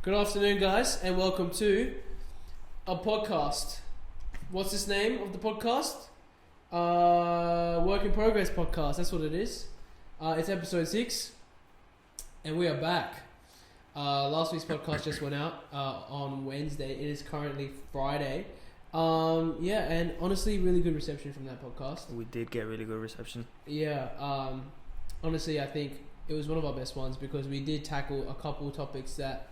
Good afternoon, guys, and welcome to a podcast. What's this name of the podcast? Work in Progress podcast. That's what it is. It's episode 6, and we are back. Last week's podcast just went out on Wednesday. It is currently Friday. And honestly, really good reception from that podcast. We did get really good reception. Yeah. Honestly, I think it was one of our best ones because we did tackle a couple topics that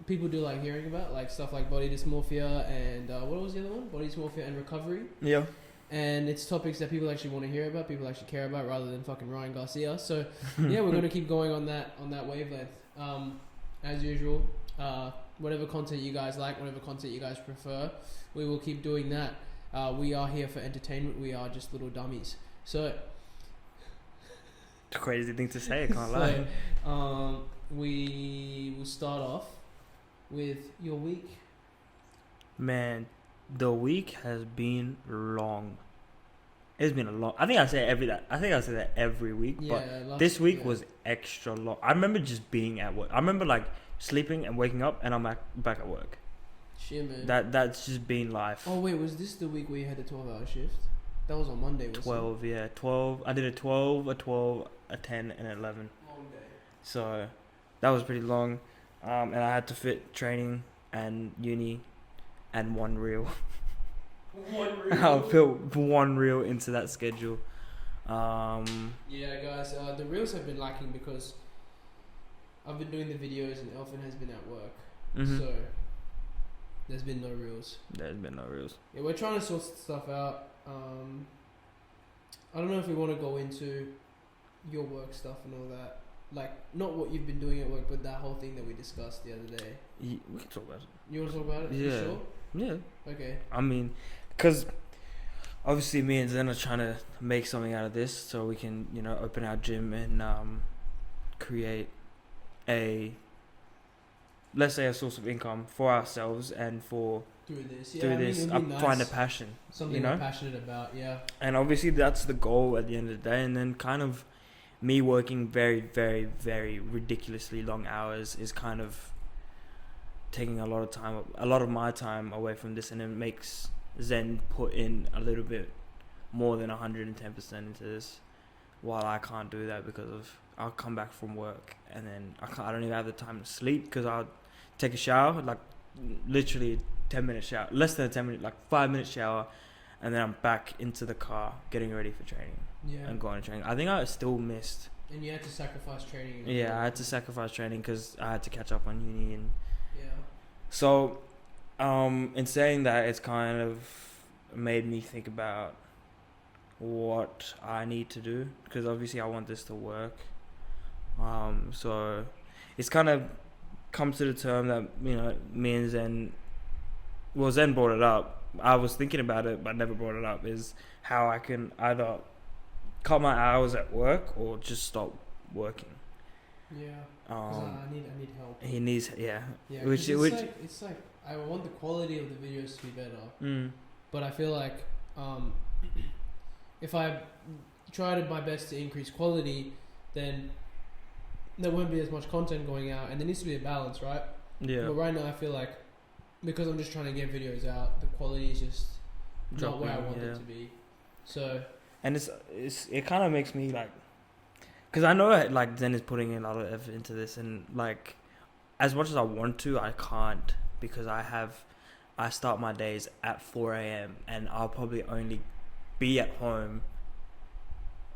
people do like hearing about, like stuff like body dysmorphia and what was the other one? Body dysmorphia and recovery. Yeah. And it's topics that people actually want to hear about, people actually care about, rather than fucking Ryan Garcia. So yeah, we're gonna keep going on that wavelength. As usual, whatever content you guys like, whatever content you guys prefer, we will keep doing that. We are here for entertainment. We are just little dummies. So it's a crazy thing to say. I can't lie. We will start off with your week. Man, the week has been long. It's been a long. I think I say that every week. Yeah, but this week was extra long. I remember just being at work. I remember like sleeping and waking up, and I'm back at work. Shit, man. That's just been life. Oh wait, was this the week where you had the 12-hour shift? That was on Monday, wasn't 12, it? Yeah, 12. I did a 12, a 12, a 10, and 11. Long day. So that was pretty long, and I had to fit training and uni and one reel. I'll fit one reel into that schedule. Yeah, guys, the reels have been lacking because I've been doing the videos and Elphan has been at work. Mm-hmm. So there's been no reels. There's been no reels. Yeah, we're trying to sort stuff out. I don't know if we want to go into your work stuff and all that. Like, not what you've been doing at work, but that whole thing that we discussed the other day. We can talk about it. You want to talk about it? Yeah. You sure? Yeah. Okay. I mean, because obviously me and Zen are trying to make something out of this so we can, open our gym and create let's say a source of income for ourselves and for through this. Yeah, through this. I nice. find a passion. Something we're passionate about, yeah. And obviously that's the goal at the end of the day. And then kind of me working very, very, very ridiculously long hours is kind of taking a lot of my time away from this, and it makes Zen put in a little bit more than 110% into this, while I can't do that because I'll come back from work and then I don't even have the time to sleep because I'll take a shower, like literally 10-minute shower, less than a 10-minute, like 5-minute shower, and then I'm back into the car getting ready for training. Yeah. And going to training. I think I still missed. And you had to sacrifice training. Yeah, I had to sacrifice training because I had to catch up on uni and. Yeah. So, in saying that, it's kind of made me think about what I need to do because obviously I want this to work. So it's kind of come to the term that me and Zen. Well, Zen brought it up. I was thinking about it, but never brought it up. Is how I can either cut my hours at work or just stop working. Yeah. I need help. He needs, yeah. Yeah. It's like I want the quality of the videos to be better. But I feel like if I try my best to increase quality, then there won't be as much content going out, and there needs to be a balance, right? Yeah. But right now, I feel like because I'm just trying to get videos out, the quality is just not where I want it to be. So. And it kind of makes me like, because I know like Zen is putting in a lot of effort into this, and like as much as I want to, I can't because I start my days at 4 a.m. and I'll probably only be at home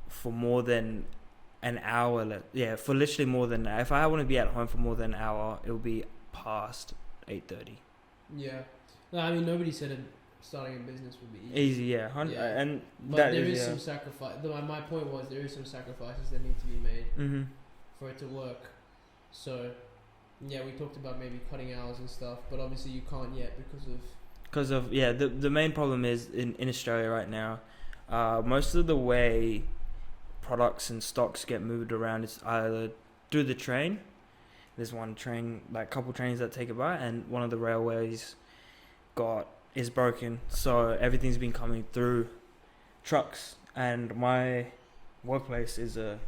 for more than an hour. For literally more than, if I want to be at home for more than an hour, it'll be past 8:30. Yeah. No, I mean, nobody said starting a business would be easy. Easy, yeah. And but there is some sacrifice. My point was there is some sacrifices that need to be made for it to work. So, yeah, we talked about maybe cutting hours and stuff, but obviously you can't yet because of the main problem is in Australia right now, most of the way products and stocks get moved around is either through the train. There's one train, like couple trains that take it by, and one of the railways is broken, so everything's been coming through trucks. And my workplace is a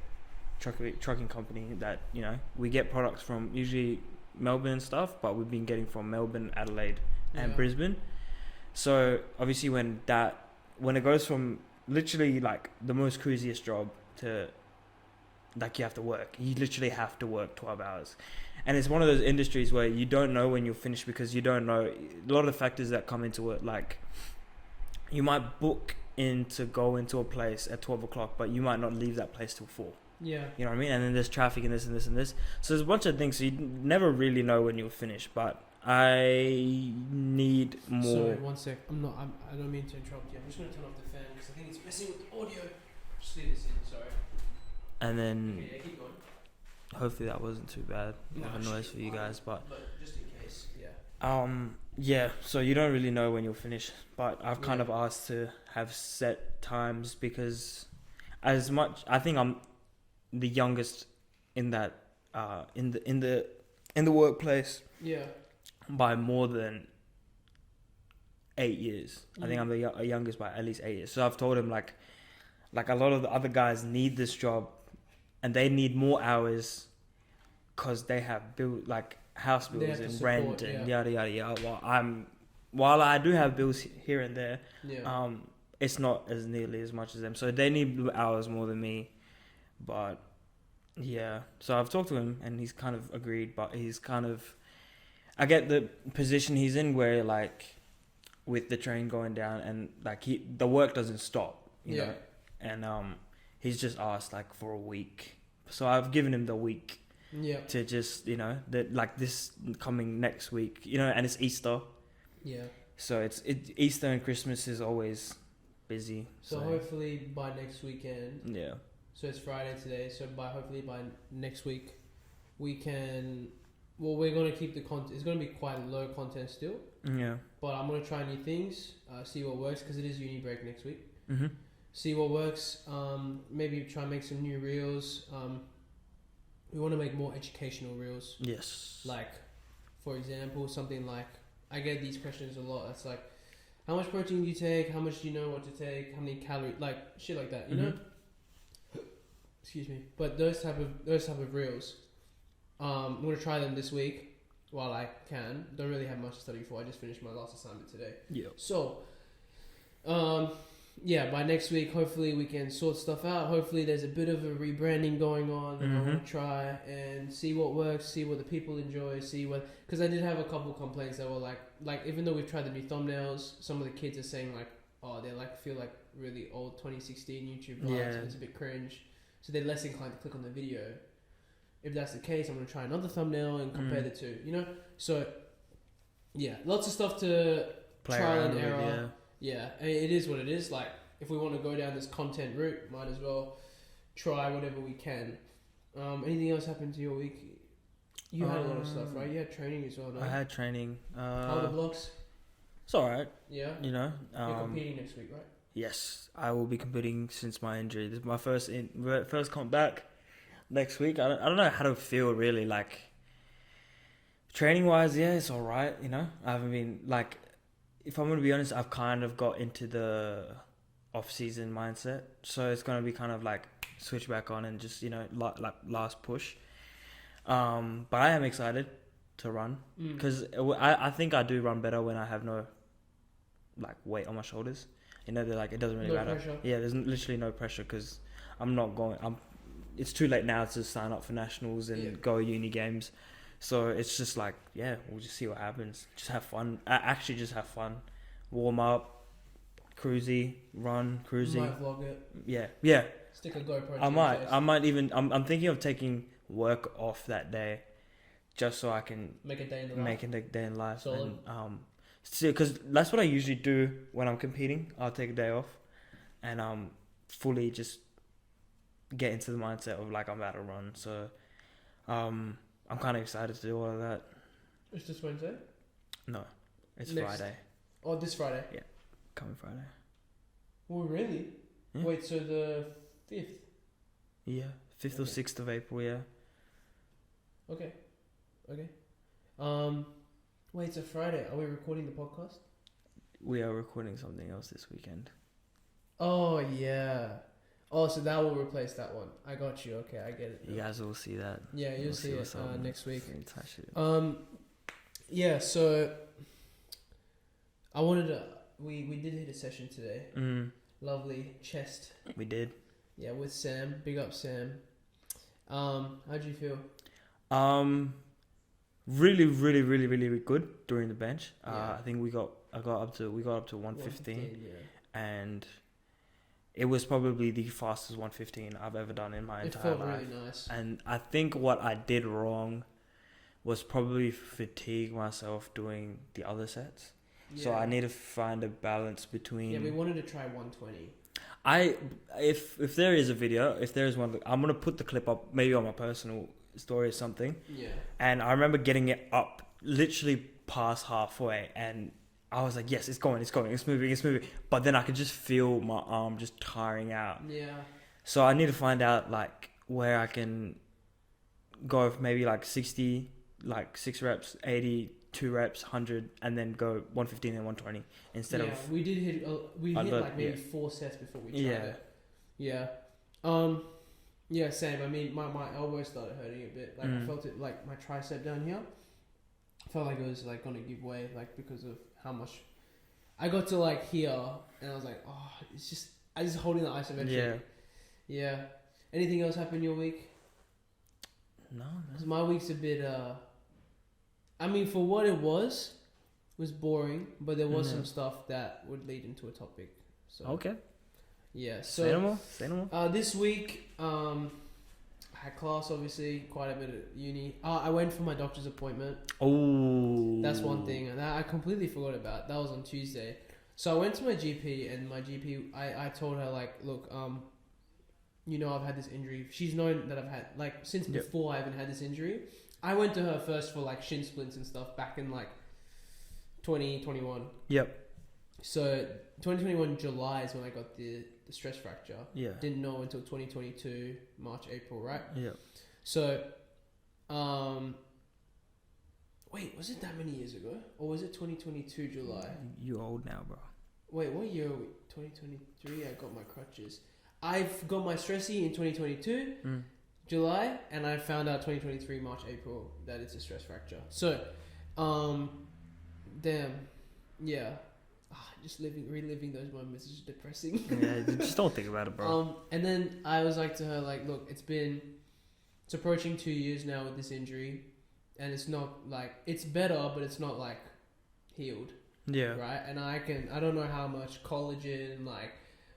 trucking company that we get products from. Usually Melbourne and stuff, but we've been getting from Melbourne, Adelaide, and Yeah. Brisbane. So obviously when it goes from literally like the most cruisiest job to like you have to work, you literally have to work 12 hours. And it's one of those industries where you don't know when you'll finish because you don't know a lot of the factors that come into it. Like you might book in to go into a place at 12 o'clock, but you might not leave that place till 4. Yeah. You know what I mean? And then there's traffic and this and this and this. So there's a bunch of things. So you never really know when you'll finish. But I need more. Sorry, one sec. I don't mean to interrupt you. I'm just gonna turn off the fan because I think it's messing with the audio. Just leave this in. Sorry. And then Okay, yeah, keep going. hopefully that wasn't too bad of a noise for you guys. But just in case, yeah. yeah. So you don't really know when you'll finish. But I've kind of asked to have set times because as much I think I'm the youngest in that in the workplace. Yeah. By more than 8 years. I think I'm the youngest by at least 8 years. So I've told him like a lot of the other guys need this job and they need more hours because they have like house bills and support, rent and yada yada yada. While I do have bills here and there, it's not as nearly as much as them. So they need hours more than me. But yeah, so I've talked to him and he's kind of agreed, but he's kind of, I get the position he's in where like with the train going down and like the work doesn't stop, you know, and he's just asked like for a week. So I've given him the week to just, you know, that like this coming next week, you know, and it's Easter. Yeah. So it's Easter and Christmas is always busy. So hopefully by next weekend. Yeah. So it's Friday today. So hopefully by next week we can. Well, we're going to keep the content. It's going to be quite low content still. Yeah. But I'm going to try new things, see what works, because it is uni break next week. Mm-hmm. See what works. Maybe try and make some new reels. We want to make more educational reels. Yes. Like, for example, something like, I get these questions a lot. It's like, how much protein do you take? How much do you know what to take? How many calories? Like, shit like that, you know? Excuse me. But those type of reels. I'm going to try them this week while I can. Don't really have much to study for. I just finished my last assignment today. Yeah. So, by next week, hopefully we can sort stuff out. Hopefully there's a bit of a rebranding going on that I want to try and see what works, see what the people enjoy, because I did have a couple complaints that were like even though we've tried the new thumbnails, some of the kids are saying like, oh, they feel like really old 2016 YouTube vibes. Yeah. It's a bit cringe. So they're less inclined to click on the video. If that's the case, I'm going to try another thumbnail and compare the two, you know? So, yeah, lots of stuff to trial and error. Yeah, I mean, it is what it is. Like, if we want to go down this content route, might as well try whatever we can. Anything else happened to your week? You had a lot of stuff, right? You had training as well, no? I had training. How are the blocks? It's alright. Yeah? You know? You're competing next week, right? Yes, I will be competing since my injury. This is my first comp back. Next week, I don't know how to feel really, like training wise. Yeah, it's all right, you know. I haven't been like, if I'm gonna be honest, I've kind of got into the off season mindset, so it's gonna be kind of like switch back on and just, you know, like last push. But I am excited to run because I think I do run better when I have no like weight on my shoulders. You know, they're like, it doesn't really matter. Pressure. Yeah, there's literally no pressure because it's too late now to sign up for nationals and go uni games. So it's just like, yeah, we'll just see what happens. Just have fun. Actually, just have fun. Warm up, cruisy, run, cruisy. You might vlog it. Yeah. Stick a GoPro. I might even. I'm thinking of taking work off that day, just so I can make a day in life. Solid. And because that's what I usually do when I'm competing. I'll take a day off, and fully just get into the mindset of like I'm about to run. So I'm kind of excited to do all of that. Is this Wednesday? No, it's Friday. Oh, this Friday? Yeah, coming Friday. Oh, really? Yeah. Wait, so the 5th? Yeah, 5th or 6th of April, yeah. Okay. Wait, it's a Friday. Are we recording the podcast? We are recording something else this weekend. Oh, yeah. Oh, so that will replace that one. I got you. Okay, I get it. You guys will see that. Yeah, you'll see it what's up. next week. Fantastic. Yeah. So I wanted to. We did hit a session today. Lovely chest. We did. Yeah, with Sam. Big up Sam. How'd you feel? Really, really, really, really good during the bench. Yeah. I think we got up to 115, yeah. and it was probably the fastest 115 I've ever done in my entire life. It felt really nice. And I think what I did wrong was probably fatigue myself doing the other sets. Yeah. So I need to find a balance between. Yeah, we wanted to try 120. If there is a video, if there is one, I'm gonna put the clip up maybe on my personal story or something. Yeah. And I remember getting it up literally past halfway, and I was like, yes, it's going, it's moving. But then I could just feel my arm just tiring out. Yeah. So I need to find out like where I can go for maybe like 60, like 6 reps, 80, 2 reps, 100, and then go 115 and 120 instead of. We did hit. We hit like maybe 4 sets before we tried it. Yeah. Yeah. Same. I mean, my elbow started hurting a bit. Like I felt it, like my tricep down here. I felt like it was like gonna give way, like because of how much. I got to like here, and I was like, oh, it's just I just holding the isometric. Yeah. Yeah. Anything else happen your week? No. Because my week's a bit. I mean, for what it was boring, but there was some stuff that would lead into a topic. So Okay. yeah. So Say no more. this week, I had class, obviously, quite a bit at uni. I went for my doctor's appointment. Oh. That's one thing, and I completely forgot about. That was on Tuesday. So I went to my GP, and my GP, I told her like, look, you know, I've had this injury. She's known that I've had like since before I even had this injury. I went to her first for like shin splints and stuff back in like 2021. Yep. So 2021 July is when I got the stress fracture. Yeah. Didn't know until 2022 March, April, right? Yeah. So, wait, was it that many years ago, or was it 2022 July? You old now, bro. Wait, what year are we? 2023. I got my crutches. I've got my stressy in 2022 July, and I found out 2023 March, April that it's a stress fracture. So, damn, yeah. Just reliving those moments is depressing. Yeah, just don't think about it, bro. And then I was like to her, like, look, it's approaching 2 years now with this injury, and it's not like it's better, but it's not like healed. Yeah. Right. And I don't know how much collagen, like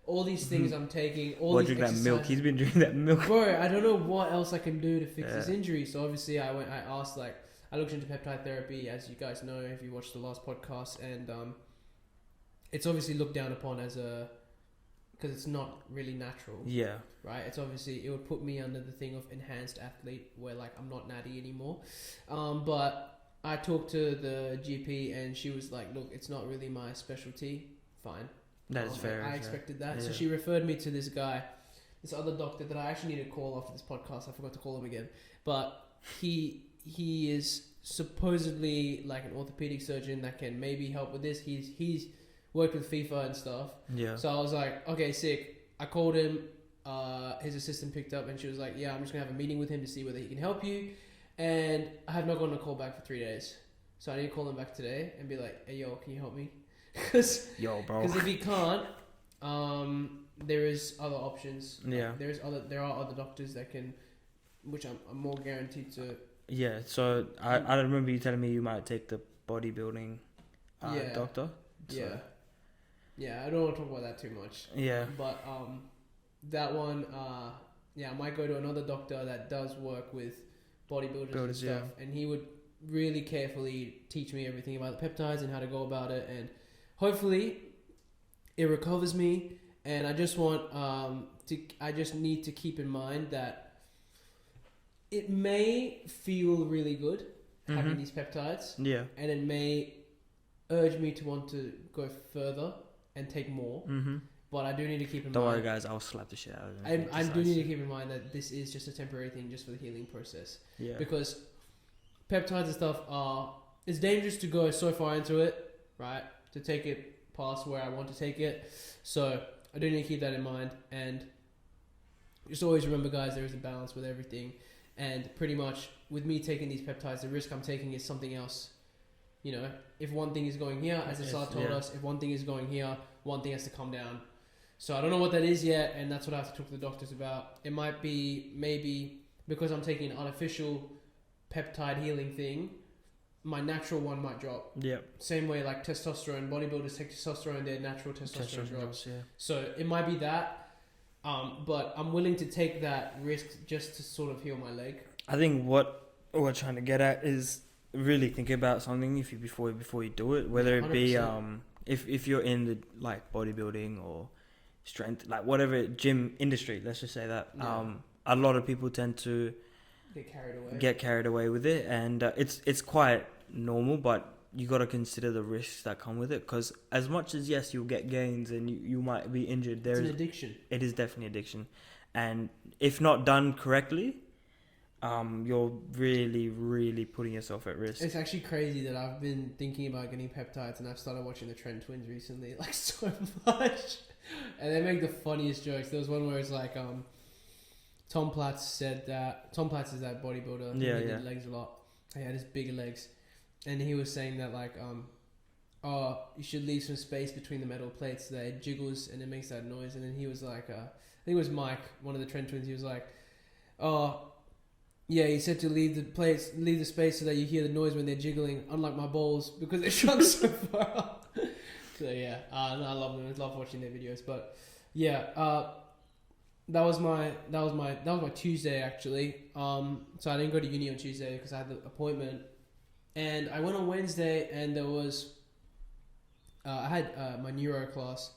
all these things I'm taking. Drink that milk. He's been drinking that milk. Bro, I don't know what else I can do to fix this injury. So obviously I asked, like, I looked into peptide therapy, as you guys know if you watched the last podcast, and it's obviously looked down upon as because it's not really natural. Yeah. Right. It's obviously, it would put me under the thing of enhanced athlete, where like I'm not natty anymore. But I talked to the GP, and she was like, look, it's not really my specialty. Fine. That's fair. I expected that. Yeah. So she referred me to this guy, this other doctor that I actually need to call after this podcast. I forgot to call him again. But he is supposedly like an orthopedic surgeon that can maybe help with this. He's worked with FIFA and stuff. Yeah. So I was like, okay, sick. I called him. His assistant picked up, and she was like, yeah, I'm just going to have a meeting with him to see whether he can help you. And I have not gotten a call back for 3 days. So I need to call him back today and be like, hey, yo, can you help me? Because if he can't, there is other options. Yeah. There are other doctors that can, which I'm more guaranteed to. Yeah. So I remember you telling me you might take the bodybuilding doctor. So. Yeah. I don't want to talk about that too much. Yeah. But that one, I might go to another doctor that does work with bodybuilders and stuff, and he would really carefully teach me everything about the peptides and how to go about it, and hopefully it recovers me. And I just want I just need to keep in mind that it may feel really good having these peptides, and it may urge me to want to go further and take more. But I do need to keep in mind. Don't worry, guys. I'll slap the shit out of him. I do need to keep in mind that this is just a temporary thing, just for the healing process. Yeah. Because peptides and stuff it's dangerous to go so far into it, right? To take it past where I want to take it. So I do need to keep that in mind. And just always remember, guys, there is a balance with everything. And pretty much with me taking these peptides, the risk I'm taking is something else. You know, if one thing is going here, as the SAR told us, if one thing is going here, one thing has to come down. So I don't know what that is yet, and that's what I have to talk to the doctors about. It might be maybe because I'm taking an artificial peptide healing thing, my natural one might drop. Yeah. Same way like testosterone, bodybuilders take testosterone, their natural testosterone drops. Yeah. So it might be that, but I'm willing to take that risk just to sort of heal my leg. I think what we're trying to get at is really think about something before you do it, whether it be 100%. if you're in the like bodybuilding or strength, like whatever gym industry, let's just say that. Yeah. A lot of people tend to Get carried away. get carried away with it, and it's quite normal, but you got to consider the risks that come with it, because as much as yes you'll get gains and you might be injured, It's an addiction. it is definitely addiction, and if not done correctly, you're really putting yourself at risk. It's actually crazy that I've been thinking about getting peptides, and I've started watching the Trend Twins recently, like so much, and they make the funniest jokes. There was one where it's like Tom Platz said that Tom Platz is that bodybuilder. Yeah, he yeah. did legs a lot. He had his bigger legs, and he was saying that like oh, you should leave some space between the metal plates so that it jiggles and it makes that noise. And then he was like, I think it was Mike, one of the Trend Twins. He was like, oh, yeah, he said to leave the space so that you hear the noise when they're jiggling, unlike my balls, because they're shrunk so far up. So yeah, no, I love them. I love watching their videos. But yeah, that was my Tuesday actually. So I didn't go to uni on Tuesday because I had the appointment, and I went on Wednesday, and there was I had my neuro class,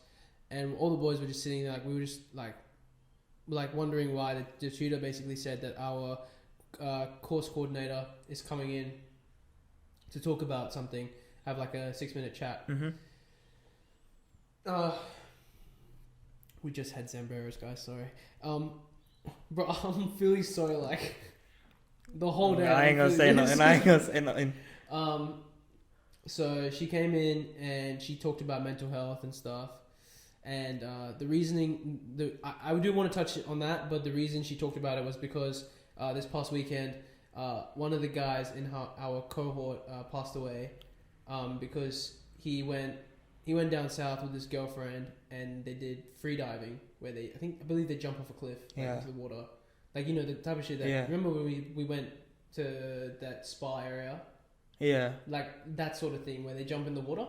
and all the boys were just sitting there, like we were just like wondering why the tutor basically said that our course coordinator is coming in to talk about something, have like a 6-minute chat. Mm-hmm. We just had Zambreros, guys, sorry. Bro, I'm feeling so like the whole day. I ain't gonna say nothing. So she came in and she talked about mental health and stuff, and the reasoning, I do want to touch on that, but the reason she talked about it was because this past weekend, one of the guys in our cohort passed away, because he went down south with his girlfriend and they did free diving where I believe they jump off a cliff into the water, like you know the type of shit that remember when we went to that spa area, like that sort of thing where they jump in the water.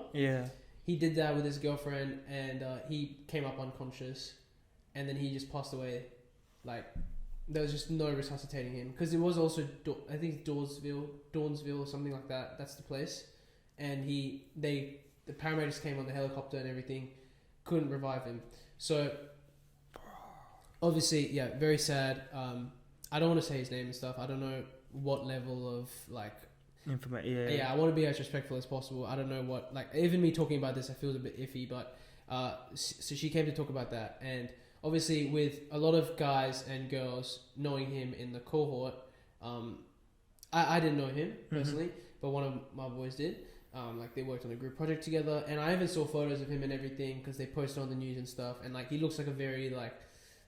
He did that with his girlfriend, and he came up unconscious, and then he just passed away. Like there was just no resuscitating him, because it was also I think Dawnsville or something like that. That's the place, and the paramedics came on the helicopter and everything, couldn't revive him. So obviously, yeah, very sad. I don't want to say his name and stuff. I don't know what level of like I want to be as respectful as possible. I don't know what, like, even me talking about this, I feel a bit iffy, but so she came to talk about that, and obviously with a lot of guys and girls knowing him in the cohort, I didn't know him personally, but one of my boys did. Like they worked on a group project together, and I even saw photos of him and everything because they posted on the news and stuff, and like he looks like a very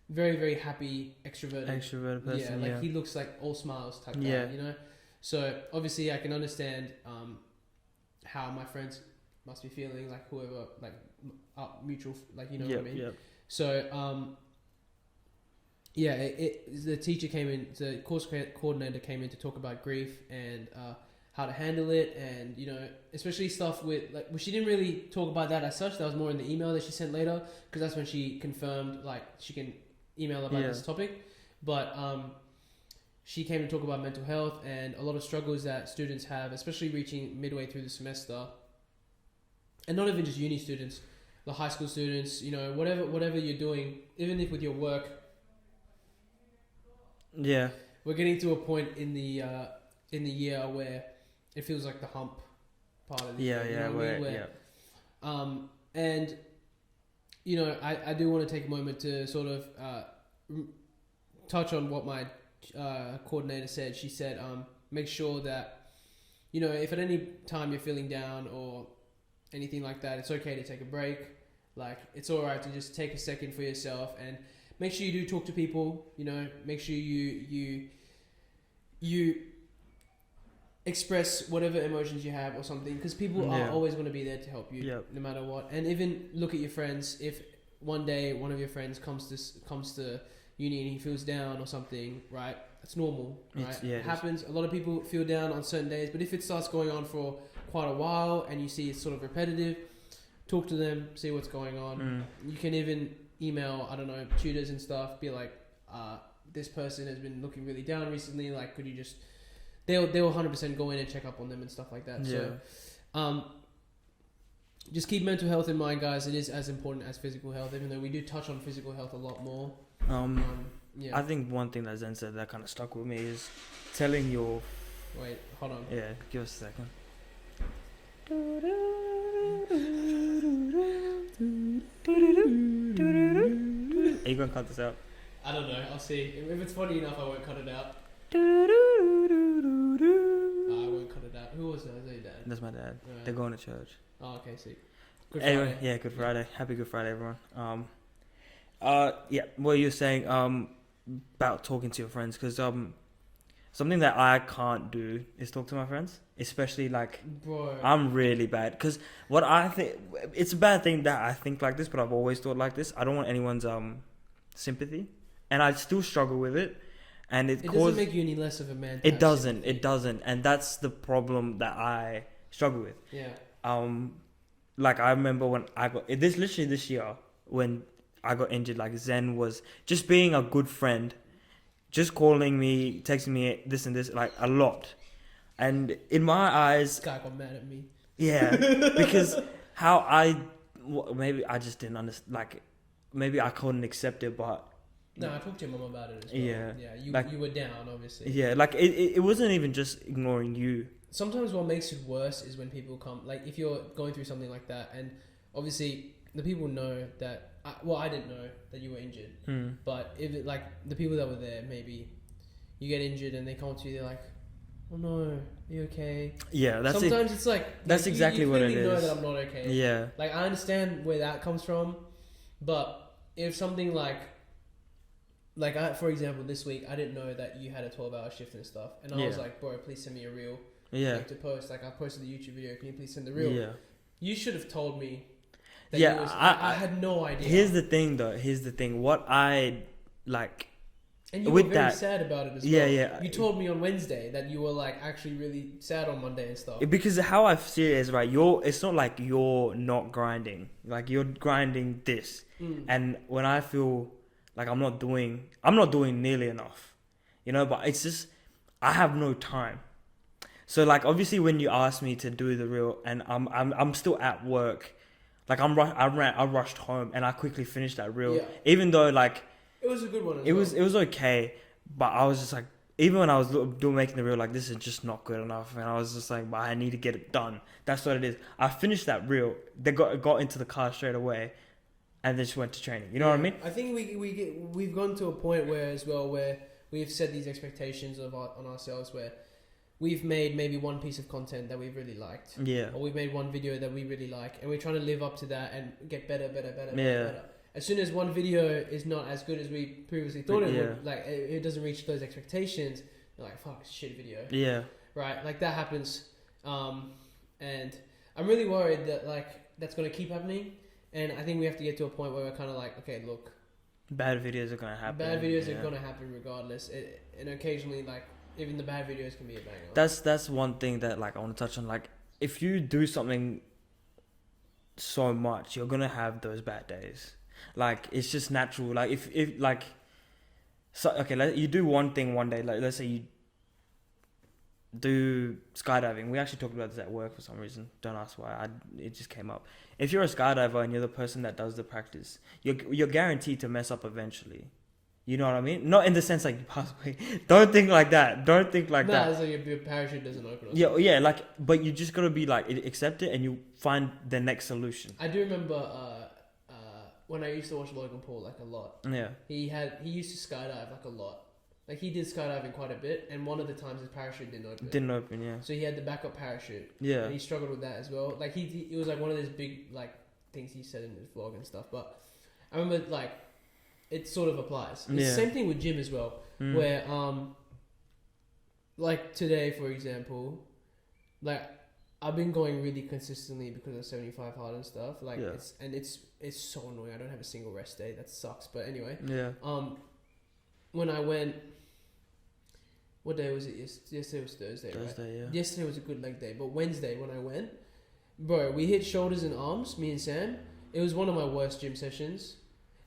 very happy extroverted person. He looks like all smiles type guy, you know. So obviously I can understand how my friends must be feeling, like whoever, like mutual, like you know what I mean. So the teacher came in, the course coordinator came in to talk about grief and how to handle it, and you know, especially stuff with like, well, she didn't really talk about that as such. That was more in the email that she sent later, because that's when she confirmed like she can email about this topic. But she came to talk about mental health and a lot of struggles that students have, especially reaching midway through the semester, and not even just uni students, the high school students, you know, whatever you're doing, even if with your work. We're getting to a point in the year where it feels like the hump part of the year. And you know, I do want to take a moment to sort of touch on what my coordinator said. She said, make sure that, you know, if at any time you're feeling down or anything like that, it's okay to take a break. Like, it's alright to just take a second for yourself and make sure you do talk to people. You know, make sure you express whatever emotions you have or something, because people are always going to be there to help you, no matter what. And even look at your friends. If one day one of your friends comes to uni and he feels down or something, right? It's normal, right? It happens. A lot of people feel down on certain days, but if it starts going on for quite a while and you see it's sort of repetitive, talk to them, see what's going on. You can even email, I don't know, tutors and stuff, be like, this person has been looking really down recently, like, could you just... They'll 100% go in and check up on them and stuff like that. So, just keep mental health in mind, guys. It is as important as physical health, even though we do touch on physical health a lot more. I think one thing that Zen said that kind of stuck with me is telling your... Wait, hold on. Yeah, give us a second. Are you going to cut this out? I don't know. I'll see. If it's funny enough, I won't cut it out. I won't cut it out. Who was that? Is that your dad? That's my dad. They're going to church. Oh, okay, see. Good Anyway, Friday. yeah, Good Friday. Happy Good Friday, everyone. What you're saying about talking to your friends, because something that I can't do is talk to my friends, especially like... Bro. I'm really bad, because what I think... It's a bad thing that I think like this, but I've always thought like this. I don't want anyone's sympathy, and I still struggle with it. And it doesn't make you any less of a man. It doesn't, and that's the problem that I struggle with. Yeah. Like I remember when I got this year when I got injured. Like Zen was just being a good friend, just calling me, texting me this and this, like a lot. And in my eyes, this guy got mad at me. Yeah, because maybe I just didn't understand. Like maybe I couldn't accept it, but. No, I talked to your mum about it as well. Yeah, you were down, obviously. Yeah, like it wasn't even just ignoring you. Sometimes what makes it worse is when people come, like if you're going through something like that, and obviously the people know that. I didn't know that you were injured, but if the people that were there, maybe you get injured and they come to you, they're like, "Oh no, are you okay?" Yeah, sometimes it's like that's exactly what it is. You know that I'm not okay. Yeah, like I understand where that comes from, but if something for example, this week, I didn't know that you had a 12-hour shift and stuff. And I was like, bro, please send me a reel. Yeah. Like, to post. Like, I posted the YouTube video. Can you please send the reel? Yeah. You should have told me. That yeah, I had no idea. Here's the thing, though. What I, like... And you were very sad about it as well. Yeah. You told me on Wednesday that you were, like, actually really sad on Monday and stuff. Because how I see it is, right, it's not like you're not grinding. Like, you're grinding this. And when I feel... Like I'm not doing nearly enough, you know. But it's just I have no time. So like obviously when you asked me to do the reel, and I'm still at work, like I rushed home and I quickly finished that reel. Yeah. Even though like it was a good one. It was okay, but I was just like, even when I was making the reel, like this is just not good enough, and I was just like, but I need to get it done. That's what it is. I finished that reel. They got into the car straight away. And then just went to training. You know what I mean? I think we've gone to a point where we've set these expectations on ourselves where we've made maybe one piece of content that we've really liked. Yeah. Or we've made one video that we really like, and we're trying to live up to that and get better. As soon as one video is not as good as we previously thought it would, like it doesn't reach those expectations, you're like, fuck, it's a shit video. Yeah. Right? Like that happens. And I'm really worried that like that's gonna keep happening. And I think we have to get to a point where we're kind of like, okay, look. Bad videos are going to happen. Bad videos are going to happen regardless. And occasionally, like, even the bad videos can be a banger. That's one thing that, like, I want to touch on. Like, if you do something so much, you're going to have those bad days. Like, it's just natural. Like, if like... So, okay, you do one thing one day. Like, let's say you do skydiving. We actually talked about this at work for some reason. Don't ask why. It just came up. If you're a skydiver and you're the person that does the practice, you're guaranteed to mess up eventually. You know what I mean? Not in the sense like you pass away. Don't think like that. Don't think like that. No, so your parachute doesn't open. Yeah, like, but you just gotta be like, accept it and you find the next solution. I do remember when I used to watch Logan Paul like a lot. Yeah. He used to skydive like a lot. Like he did skydiving quite a bit, and one of the times his parachute didn't open. Yeah. So he had the backup parachute. Yeah. And he struggled with that as well. Like it was like one of those big like things he said in his vlog and stuff. But I remember like it sort of applies. It's Yeah. the same thing with gym as well, Mm. where like today for example, like I've been going really consistently because of 75 hard and stuff. Like Yeah. it's so annoying. I don't have a single rest day. That sucks. But anyway, Yeah. when I went, what day was it? Yesterday was Thursday, right? Thursday, yeah. Yesterday was a good leg day, but Wednesday when I went, bro, we hit shoulders and arms, me and Sam. It was one of my worst gym sessions.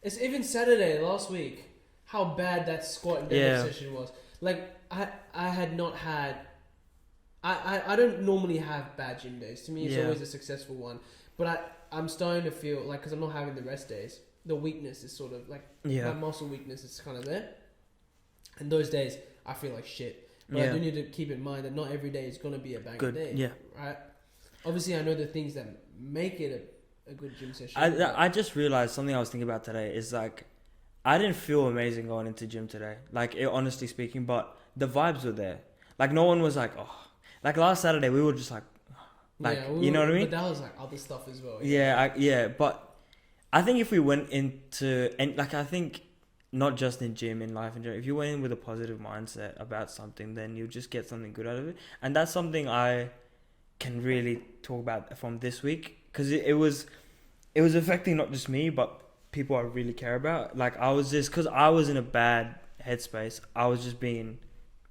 It's even Saturday last week. How bad that squat and deadlift Yeah. session was. Like I had not had. I don't normally have bad gym days. To me, it's Yeah. always a successful one. But I'm starting to feel like, because I'm not having the rest days, the weakness is sort of like Yeah. my muscle weakness is kind of there. And those days, I feel like shit. But I Yeah. do need to keep in mind that not every day is going to be a banger Good. day. Yeah. Right? Obviously, I know the things that make it a good gym session. I just realized something I was thinking about today is like, I didn't feel amazing going into gym today. Like, honestly speaking, but the vibes were there. Like, no one was like, oh. Like, last Saturday, we were just like yeah, you know what I mean? But that was like other stuff as well. Yeah, but I think if we went into, and like, I think not just in gym, in life in general, if you went in with a positive mindset about something, then you'll just get something good out of it. And that's something I can really talk about from this week, because it was affecting not just me, but people I really care about. Like, I was just, because I was in a bad headspace, I was just being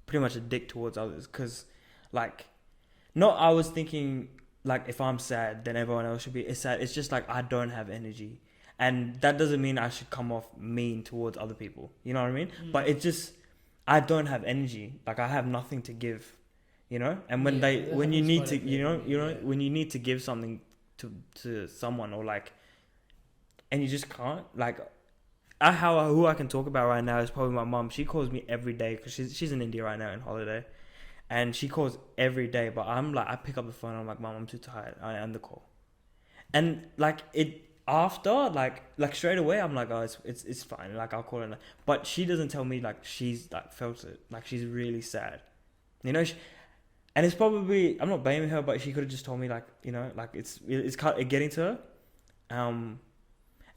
pretty much a dick towards others, because like, not I was thinking like, if I'm sad then everyone else should be sad. It's just like, I don't have energy, and that doesn't mean I should come off mean towards other people, you know what I mean? But it just, I don't have energy, like I have nothing to give, you know. And when when you need to, when you need to give something to someone, or like, and you just can't, like, who I can talk about right now is probably my mum. She calls me every day, because she's in India right now on holiday, and she calls every day. But I'm like, I pick up the phone, I'm like, Mum, I'm too tired, I end the call. And like, it after, like straight away, I'm like, oh, it's fine, like I'll call her. But she doesn't tell me like she's like felt it, like she's really sad, you know. And it's probably, I'm not blaming her, but she could have just told me, like, you know, like it's getting to her, and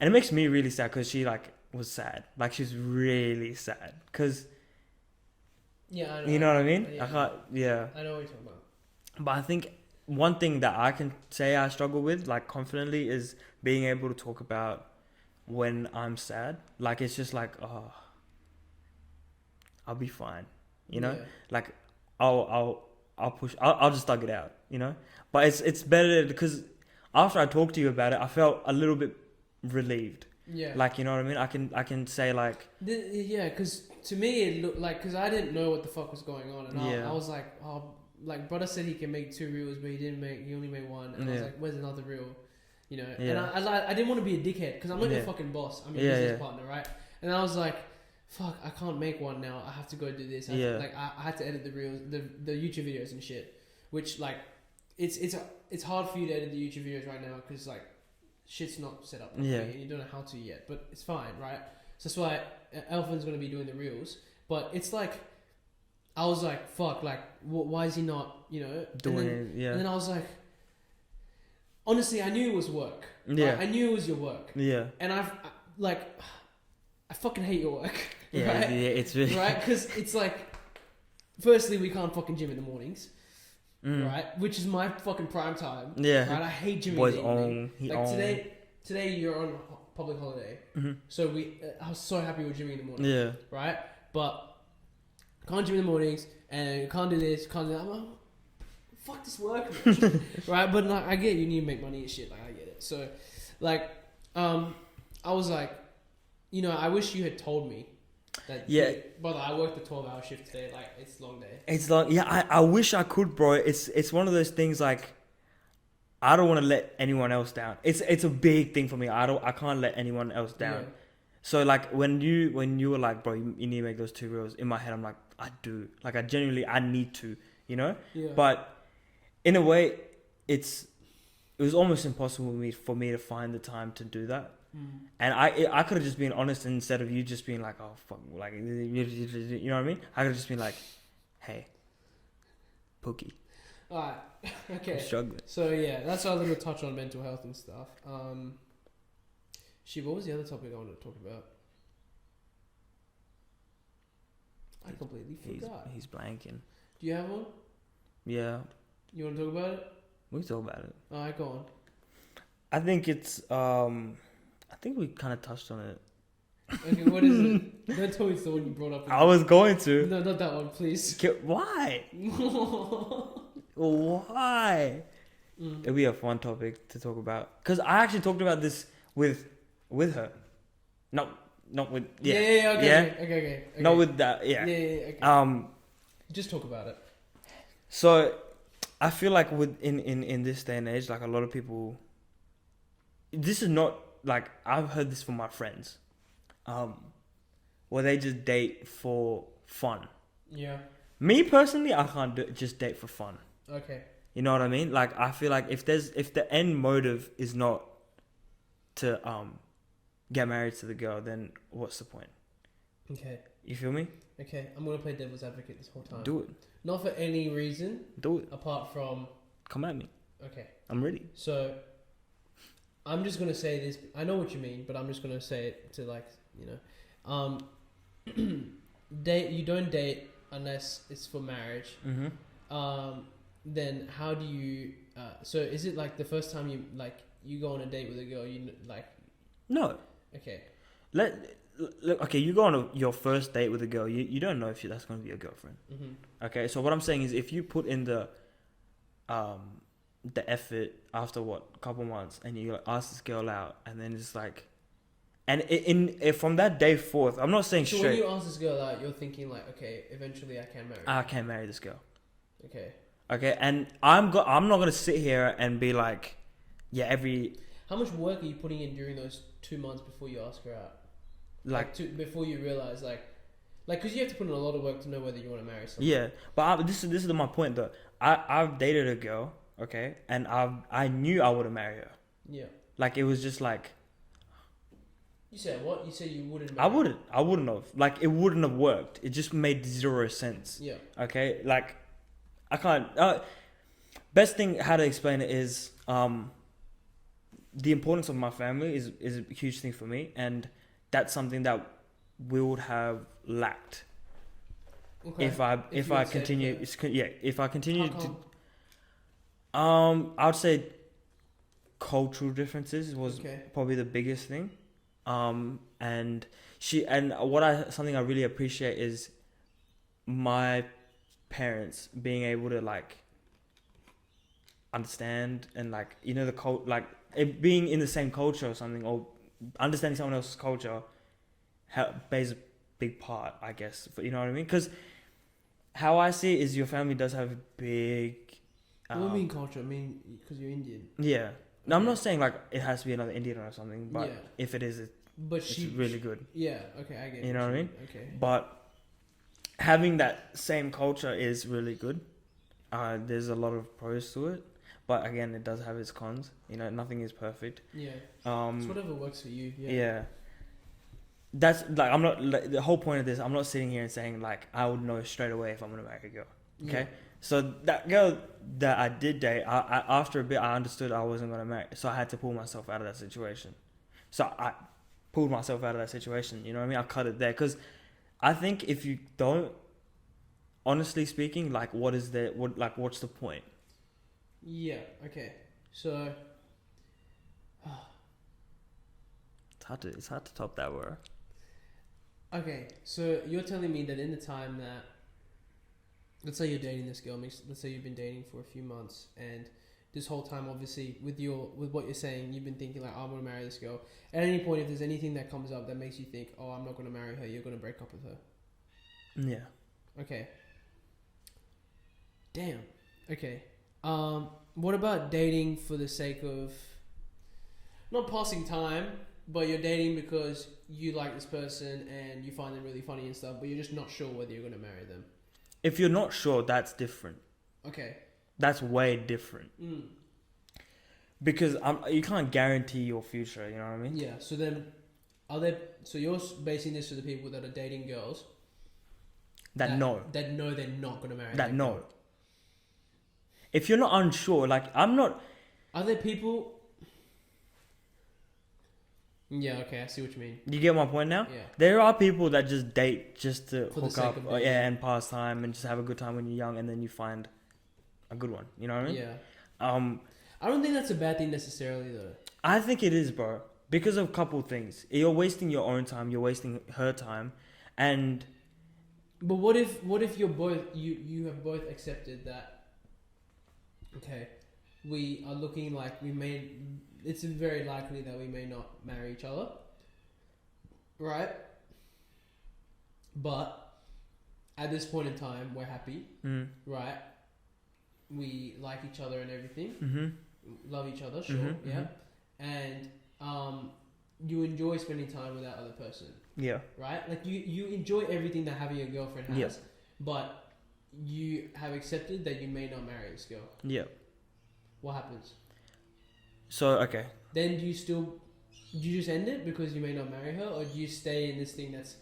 it makes me really sad, because she like was sad, like she's really sad, because yeah, I know. You know what I mean? Yeah. I can't. Yeah. I know what you're talking about. But I think one thing that I can say I struggle with, like, confidently, is being able to talk about when I'm sad. Like, it's just like, oh, I'll be fine. You know? Yeah. Like, I'll push. I'll just thug it out. You know? But it's better, because after I talked to you about it, I felt a little bit relieved. Yeah. Like, you know what I mean? I can say like. Yeah, because to me it looked like, because I didn't know what the fuck was going on, and Yeah. I was like, oh, like brother said he can make 2 reels, but he only made 1, and I was Yeah. like, where's another reel? You know, Yeah. and I didn't want to be a dickhead, because I'm not your Yeah. fucking boss. I'm your Yeah, business yeah. partner, right? And I was like, fuck, I can't make 1 now. I have to go do this. I had to edit the reels, the YouTube videos and shit, which like, it's hard for you to edit the YouTube videos right now, because like, shit's not set up properly, Yeah. and you don't know how to yet, but it's fine, right? So that's why ELPHAN'S going to be doing the reels, but it's like, I was like, fuck, like, why is he not, you know, Doing it, yeah. And then I was like, honestly, I knew it was work. Yeah. Right? I knew it was your work, Yeah. and I fucking hate your work. Yeah. Right? Yeah. It's really. Right? Because it's like, firstly, we can't fucking gym in the mornings, right? Which is my fucking prime time. Yeah. Right? I hate gymming Boys in the evening. on. He Like on. today you're on public holiday, so I was so happy with gymming in the morning. Yeah. Right? But can't gym in the mornings, and can't do this, can't do that. I'm like, fuck this work, man. Right? But like, I get it, you need to make money and shit. Like, I get it. So, like, I was like, you know, I wish you had told me that. Yeah. Brother, I worked a 12-hour shift today. Like, it's a long day. It's like, yeah, I wish I could, bro. It's one of those things, like, I don't want to let anyone else down. It's a big thing for me. I can't let anyone else down. Yeah. So like, when you were like, bro, you need to make those 2 reels, in my head I'm like, I do. Like, I genuinely, I need to, you know? Yeah. But in a way, it was almost impossible for me to find the time to do that. And I could have just been honest, instead of you just being like, oh fuck, like, you know what I mean? I could have just been like, hey, Pookie, Alright. Okay. I'm struggling. So yeah, that's our little touch on mental health and stuff. What was the other topic I wanted to talk about? I completely forgot. He's blanking. Do you have one? Yeah, You want to talk about it? we can talk about it. Alright, go on. I think it's I think we kind of touched on it. Okay, what is it? Don't tell me it's the one you brought up. I was going to. No, not that one, please. Why? Why? It'll be a fun topic to talk about. Because I actually talked about this with her. Not with... Yeah. Okay. Not with that, yeah. Yeah, okay. Just talk about it. So, I feel like in this day and age, like a lot of people... This is not... Like, I've heard this from my friends. Where they just date for fun. Yeah. Me personally, I can't just date for fun. Okay. You know what I mean? Like, I feel like if the end motive is not to get married to the girl, then what's the point? Okay. You feel me? Okay, I'm gonna play devil's advocate this whole time. Do it. Not for any reason. Do it. Apart from. Come at me. Okay. I'm ready. So, I'm just gonna say this. I know what you mean, but I'm just gonna say it to date. You don't date unless it's for marriage. Mm-hmm. Then how do you? So is it like the first time you go on a date with a girl? No. Okay. Okay, you go on your first date with a girl. You don't know if that's going to be your girlfriend. Mm-hmm. Okay, so what I'm saying is, if you put in the effort after a couple months, and you ask this girl out, and then it's like, and from that day forth, I'm not saying so straight. when you ask this girl out, you're thinking like, okay, eventually I can marry her. I can marry this girl. Okay. Okay, and I'm not gonna sit here and be like, yeah, How much work are you putting in during those 2 months before you ask her out? Before you realize because you have to put in a lot of work to know whether you want to marry someone. Yeah, but this is my point though. I've dated a girl, okay, and I knew I wouldn't marry her. Yeah. Like, it was just like. You said what? You said you wouldn't marry I wouldn't have. Like, it wouldn't have worked. It just made zero sense. Yeah. Okay, like, I can't. Best thing how to explain it is the importance of my family is a huge thing for me, and that's something that we would have lacked if I continue. If I continue to. I would say cultural differences was probably the biggest thing. And something I really appreciate is my parents being able to understand and it being in the same culture or something, or understanding someone else's culture plays a big part, I guess. You know what I mean? Because how I see it is your family does have a big. What do you mean culture? I mean, because you're Indian. Yeah. No, I'm not saying it has to be another Indian or something, but if it is, it's really good. Yeah, okay, I get it. You know what I mean? Okay. But having that same culture is really good. There's a lot of pros to it, but again, it does have its cons. You know, nothing is perfect. Yeah. It's whatever works for you. Yeah. Yeah. That's I'm not the whole point of this. I'm not sitting here and saying I would know straight away if I'm gonna marry a girl. Okay. Yeah. So that girl that I did date, I after a bit I understood I wasn't gonna marry, so I had to pull myself out of that situation. So I pulled myself out of that situation. You know what I mean? I cut it there because I think if you don't, honestly speaking, what's the point? Yeah. Okay. So it's hard to top that word. Okay, so you're telling me that in the time that, let's say you're dating this girl, let's say you've been dating for a few months, and this whole time, obviously, with what you're saying, you've been thinking oh, I'm gonna marry this girl. At any point, if there's anything that comes up that makes you think, oh, I'm not gonna marry her, you're gonna break up with her. Yeah. Okay. Damn. Okay. What about dating for the sake of not passing time, but you're dating because you like this person and you find them really funny and stuff, but you're just not sure whether you're gonna marry them? If you're not sure, that's different. Okay. That's way different. Because you can't guarantee your future, you know what I mean? Yeah, so then, so you're basing this to the people that are dating girls? That know they're not going to marry that know. If you're not unsure, I'm not... Are there people... Yeah, okay, I see what you mean. You get my point now? Yeah. There are people that just date just to For the hook sake up, of or, dating. and pass time and just have a good time when you're young, and then you find a good one. You know what I mean? Yeah. I don't think that's a bad thing necessarily, though. I think it is, bro. Because of a couple things. You're wasting your own time. You're wasting her time, and. But what if you're both you have both accepted that? Okay, we are looking like we may. It's very likely that we may not marry each other, right? But at this point in time, we're happy, right? We like each other and everything. Love each other, sure, yeah. And you enjoy spending time with that other person. Yeah. Right? Like you enjoy everything that having a girlfriend has, but you have accepted that you may not marry this girl. Yeah. What happens? So, okay. Then do you just end it because you may not marry her, or do you stay in this thing that's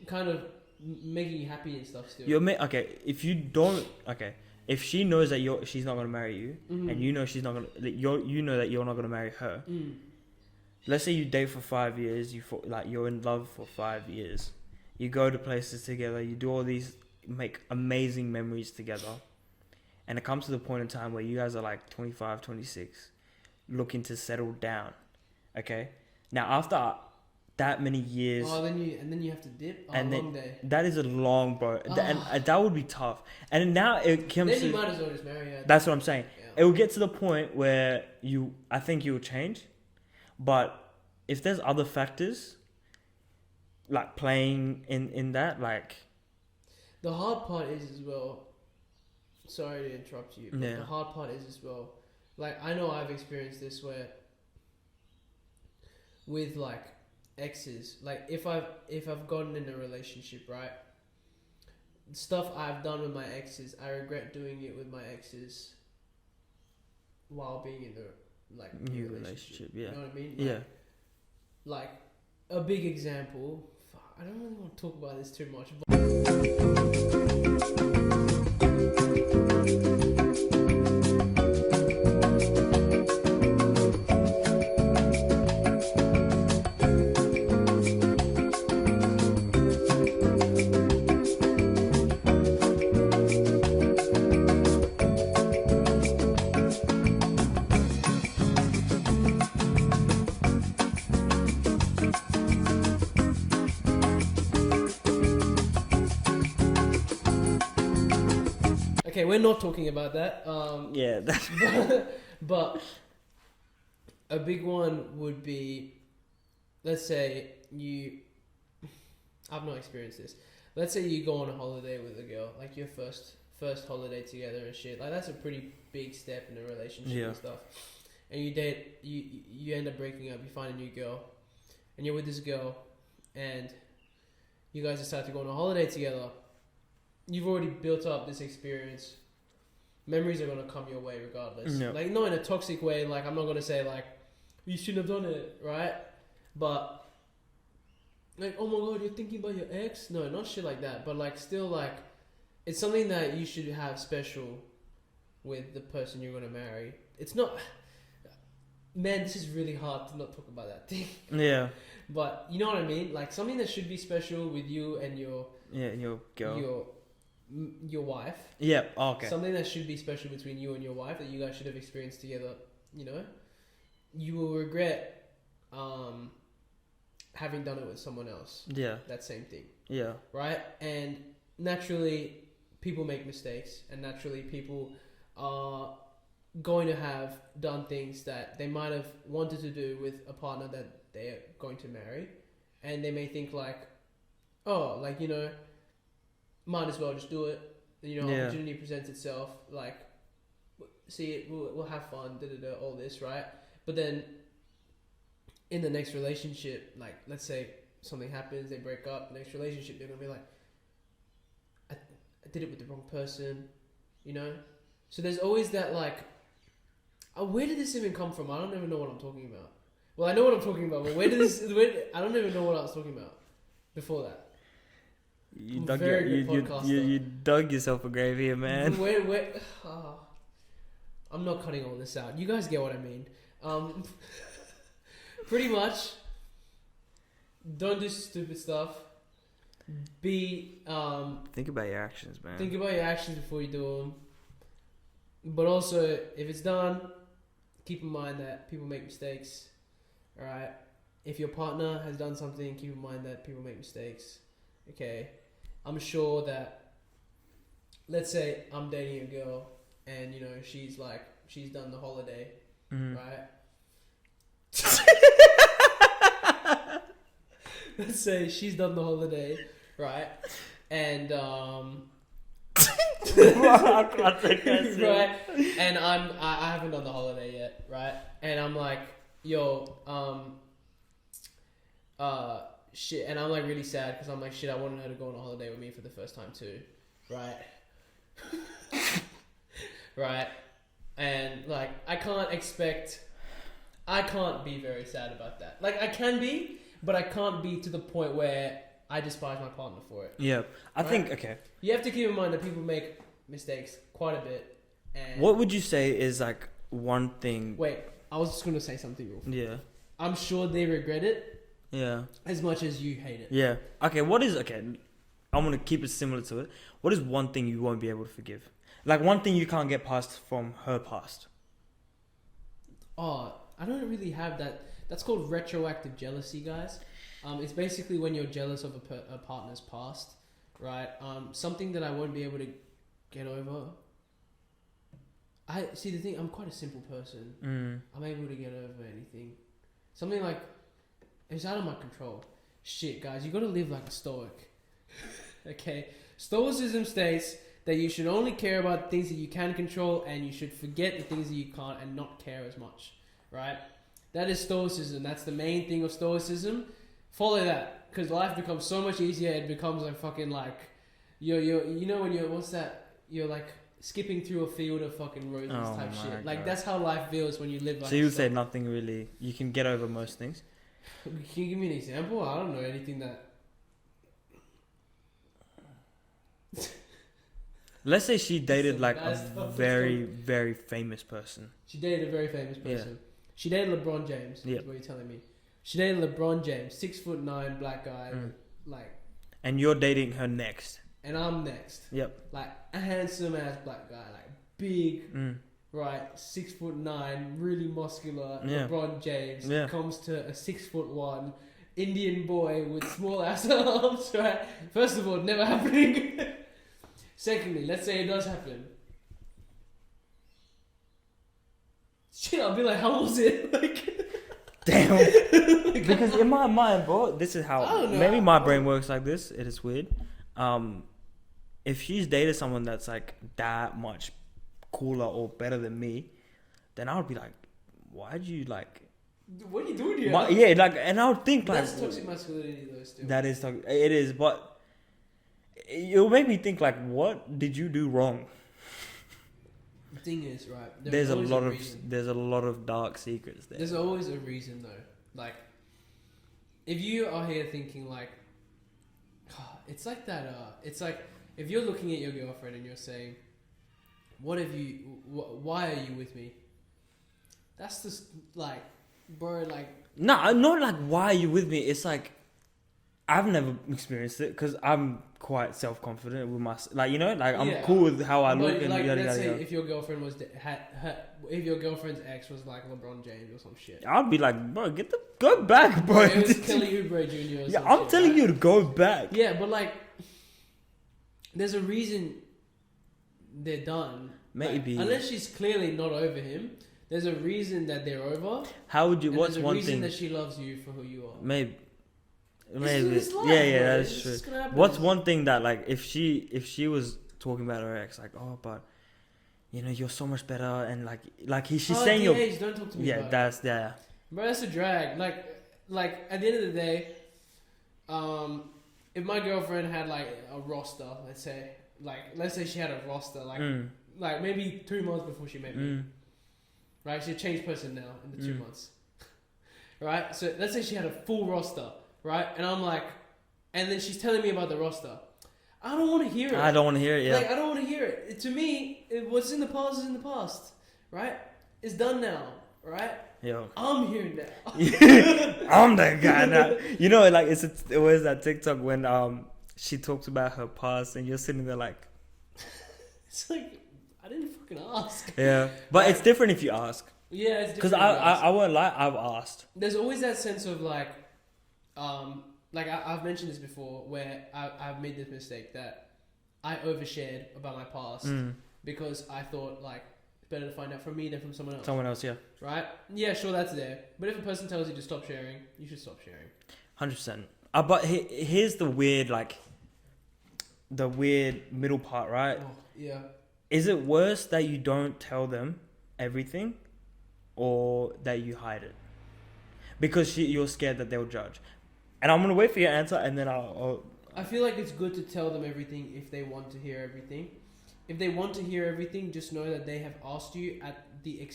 kind of making you happy and stuff still? If she knows that she's not gonna marry you, and you know she's not gonna, you know that you're not gonna marry her. Let's say you date for 5 years, you're in love for 5 years. You go to places together, you do all these, make amazing memories together. And it comes to the point in time where you guys are like 25, 26, looking to settle down. Okay? Now, after that many years... Oh, then you have to dip? Oh, and a long day. That is a long, bro. And that would be tough. And now it comes Then you might as well just marry her. That's what I'm saying. Yeah. It will get to the point where I think you'll change. But if there's other factors, like playing in that, like... The hard part is as well... Sorry to interrupt you, but the hard part is as well... Like, I know I've experienced this where... With, like, exes... Like, if I've gotten in a relationship, right? Stuff I've done with my exes, I regret doing it with my exes... While being in the... Like, new relationship, yeah. You know what I mean? Like, like, a big example... I don't really want to talk about this too much, Okay, we're not talking about that. But a big one would be, let's say I've not experienced this. Let's say you go on a holiday with a girl, like your first holiday together and shit. Like that's a pretty big step in a relationship and stuff. And you date, you end up breaking up. You find a new girl, and you're with this girl, and you guys decide to go on a holiday together. You've already built up this experience. Memories are gonna come your way regardless. Yep. Like not in a toxic way. Like I'm not gonna say like you shouldn't have done it, right? But like, oh my god, you're thinking about your ex? No, not shit like that. But like still like, it's something that you should have special with the person you're gonna marry. It's not. Man, this is really hard to not talk about that thing. Yeah. But you know what I mean? Like something that should be special with you and your girl. Your wife. Yeah. Oh, okay. Something that should be special between you and your wife that you guys should have experienced together. You know, you will regret having done it with someone else. Yeah. That same thing. Yeah. Right. And naturally, people make mistakes, and naturally, people are going to have done things that they might have wanted to do with a partner that they're going to marry, and they may think like, oh, like, you know, might as well just do it. You know, opportunity presents itself. Like, see it, we'll have fun. All this, right? But then, in the next relationship, like, let's say something happens, they break up. Next relationship, they're gonna be like, I did it with the wrong person. You know, so there's always that like, where did this even come from? I don't even know what I'm talking about. Well, I know what I'm talking about, but where did this? I don't even know what I was talking about before that. You dug yourself a grave here, man. I'm not cutting all this out. You guys get what I mean. Pretty much, don't do stupid stuff. Be Think about your actions, man. think about your actions before you do them. But also, if it's done, keep in mind that people make mistakes. All right. If your partner has done something, keep in mind that people make mistakes. Okay. I'm sure that, let's say I'm dating a girl and, she's done the holiday, right? Let's say she's done the holiday, right? And, I can't take that right? And I haven't done the holiday yet, right? And I'm like, yo, shit, and I'm like really sad because I'm like, shit, I wanted her to go on a holiday with me for the first time too, right? Right? And like, I can't be very sad about that. Like, I can be, but I can't be to the point where I despise my partner for it. Yeah, I think, okay. You have to keep in mind that people make mistakes quite a bit. And What would you say is like one thing? wait, I was just going to say something real quick. Yeah. I'm sure they regret it Yeah. as much as you hate it. Yeah. Okay, I'm going to keep it similar to it. What is one thing you won't be able to forgive? Like one thing you can't get past from her past. Oh, I don't really have that. That's called retroactive jealousy, guys. It's basically when you're jealous of a partner's past, right? Something that I won't be able to get over. The thing, I'm quite a simple person. I'm able to get over anything. Something like, it's out of my control. Shit, guys, you gotta live like a stoic. Okay? Stoicism states that you should only care about things that you can control and you should forget the things that you can't and not care as much, right? That is stoicism. That's the main thing of stoicism. Follow that, because life becomes so much easier. It becomes like fucking like, when you're like skipping through a field of fucking roses type shit. Like, that's how life feels when you live like. So you would say nothing really. You can get over most things. Can you give me an example? I don't know anything that. Let's say she dated like That's a very, very famous person. She dated a very famous person. Yeah. She dated LeBron James. Yeah. Is what you're telling me. She dated LeBron James, 6'9" black guy, like. And you're dating her next. And I'm next. Yep. Like a handsome ass black guy, like big, right, 6'9", really muscular. Yeah. LeBron James comes to a 6'1" Indian boy with small ass arms. Right. First of all, never happening. Secondly, let's say it does happen. Shit, I'll be like, how was it? Like, damn. Because in my mind, bro, this is how maybe my brain works like this. It is weird. If she's dated someone that's like that much cooler or better than me, then I would be like, why'd you like? What are you doing here? Yeah, like, and I would think that's like, toxic masculinity, though. Still, that is toxic. It is, but it'll make me think like, what did you do wrong? The thing is, right? There's a lot of dark secrets there. There's always a reason, though. Like, if you are here thinking like, it's like that. It's like if you're looking at your girlfriend and you're saying, "What have you? Why are you with me?" That's just like, bro. Like, no, I'm not like, why are you with me? It's like, I've never experienced it because I'm quite self-confident with my, like, I'm cool with how I look and like, yada, let's yada, say yada. if your girlfriend if your girlfriend's ex was like LeBron James or some shit, I'd be like, bro, go back, bro. It was Kelly Oubre Jr. Or yeah, some I'm shit, telling right? you to go back. Yeah, but like, there's a reason they're done. Maybe. Like, unless she's clearly not over him, there's a reason that they're over. How would you? And What's there's a one reason thing that she loves you for who you are. Maybe. It's life, Yeah, bro. that's true. What's one thing that, like, if she was talking about her ex, like, oh, but you're so much better, and she's saying you're. Don't talk to me. Yeah, about that's it. Bro, that's a drag. Like at the end of the day, if my girlfriend had like a roster, let's say she had a roster, like maybe 2 months before she met me, right? She changed person now in the 2 months, right? So let's say she had a full roster. Right? And I'm like, and then she's telling me about the roster. I don't want to hear it. I don't want to hear it, yeah. Like, I don't want to hear it. To me, what's in the past is in the past. Right? It's done now. right? Yo. I'm here now. I'm that guy now. You know, like it was that TikTok when she talks about her past and you're sitting there like, It's like, I didn't fucking ask. yeah. But it's different if you ask. Yeah, it's different. Because I won't lie, I've asked. There's always that sense of like I've mentioned this before where I've made this mistake that I overshared about my past because I thought like it's better to find out from me than from someone else. Someone else, yeah. Right? Yeah, sure, that's there. But if a person tells you to stop sharing, you should stop sharing. 100%. But here's the weird, like, the weird middle part, right? Oh, yeah. Is it worse that you don't tell them everything or that you hide it? Because you're scared that they'll judge. And I'm going to wait for your answer and then I'll... I feel like it's good to tell them everything if they want to hear everything. If they want to hear everything, just know that they have asked you at the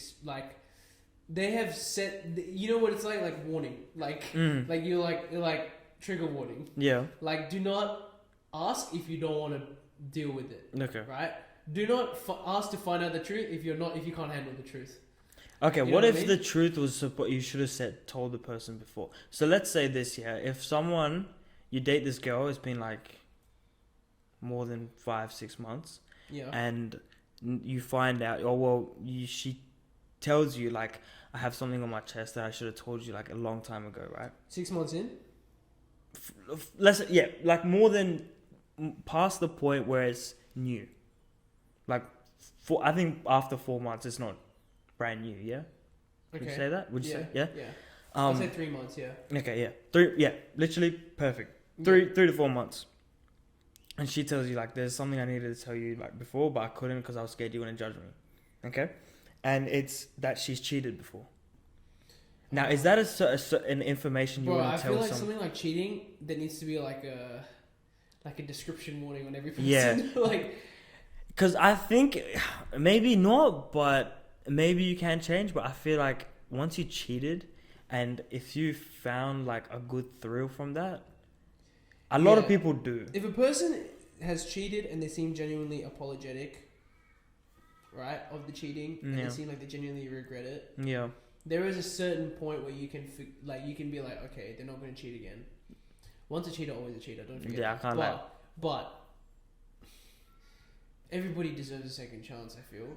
they have set. You know what it's like warning, like you're like trigger warning. Yeah. Like, do not ask if you don't want to deal with it. Okay. Right. Do not ask to find out the truth if you can't handle the truth. Okay. You what know if I mean? the truth was you should have told the person before? So let's say this, yeah. If you date this girl, it's been like more than 5-6 months. Yeah. And you find out, she tells you like, I have something on my chest that I should have told you like a long time ago, right? 6 months in. Like more than past the point where it's new. Like, I think after 4 months, it's not brand new. Yeah. Okay. Would you say that? Would you say? Yeah. I'll say 3 months. Yeah. Okay. Yeah. 3. Yeah. Literally perfect. 3 to 4 months. And she tells you like, there's something I needed to tell you like before, but I couldn't because I was scared you wouldn't judge me. Okay. And it's that she's cheated before. Now, is that an information you want to tell I feel like someone? something like cheating, there needs to be like a description warning on every person. Yeah. Like, because I think maybe not, but maybe you can change. But I feel like once you cheated, and if you found like a good thrill from that, a lot of people do. If a person has cheated and they seem genuinely apologetic, right, of the cheating, and they seem like they genuinely regret it, yeah, there is a certain point where you can be like, okay, they're not going to cheat again. Once a cheater, always a cheater. Don't forget. Yeah, I can't lie. But everybody deserves a second chance. I feel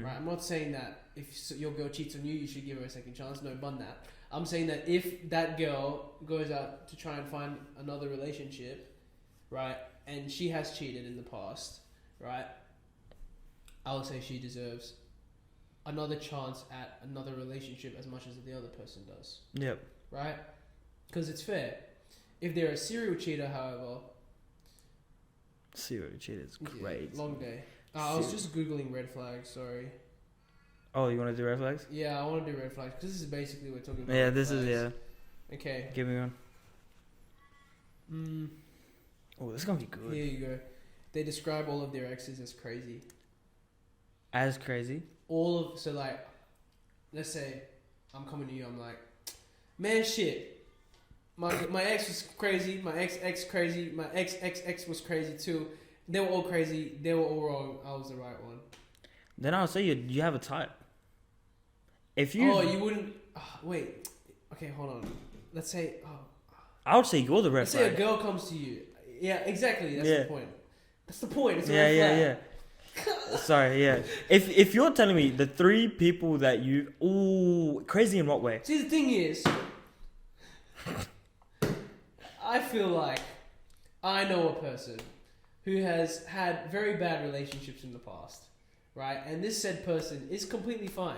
right. I'm not saying that if your girl cheats on you, you should give her a second chance. No, bun that. I'm saying that if that girl goes out to try and find another relationship, right, and she has cheated in the past, right, I would say she deserves another chance at another relationship as much as the other person does. Yep. Right? Because it's fair. If they're a serial cheater, however... Serial cheater is crazy. Yeah, long day. I was just Googling red flags, sorry. Oh, you want to do red flags? Yeah, I want to do red flags, because this is basically what we're talking about. Yeah, this is, yeah. Okay. Give me one. Oh, this is going to be good. Here you go. They describe all of their exes as crazy. As crazy? So like, let's say I'm coming to you, I'm like, man, shit, my ex was crazy, my ex crazy, my ex was crazy too. They were all crazy, they were all wrong, I was the right one. Then I'll say you have a type. If you... Oh, you wouldn't... wait. Okay, hold on. Let's say... I would say you're the red let's flag. say a girl comes to you. Yeah, exactly, that's the point. That's the point, it's a yeah, red flag. yeah. Sorry, yeah. If you're telling me the 3 people that you... Ooh, crazy in what way? See, the thing is... I feel like I know a person who has had very bad relationships in the past, right? And this said person is completely fine.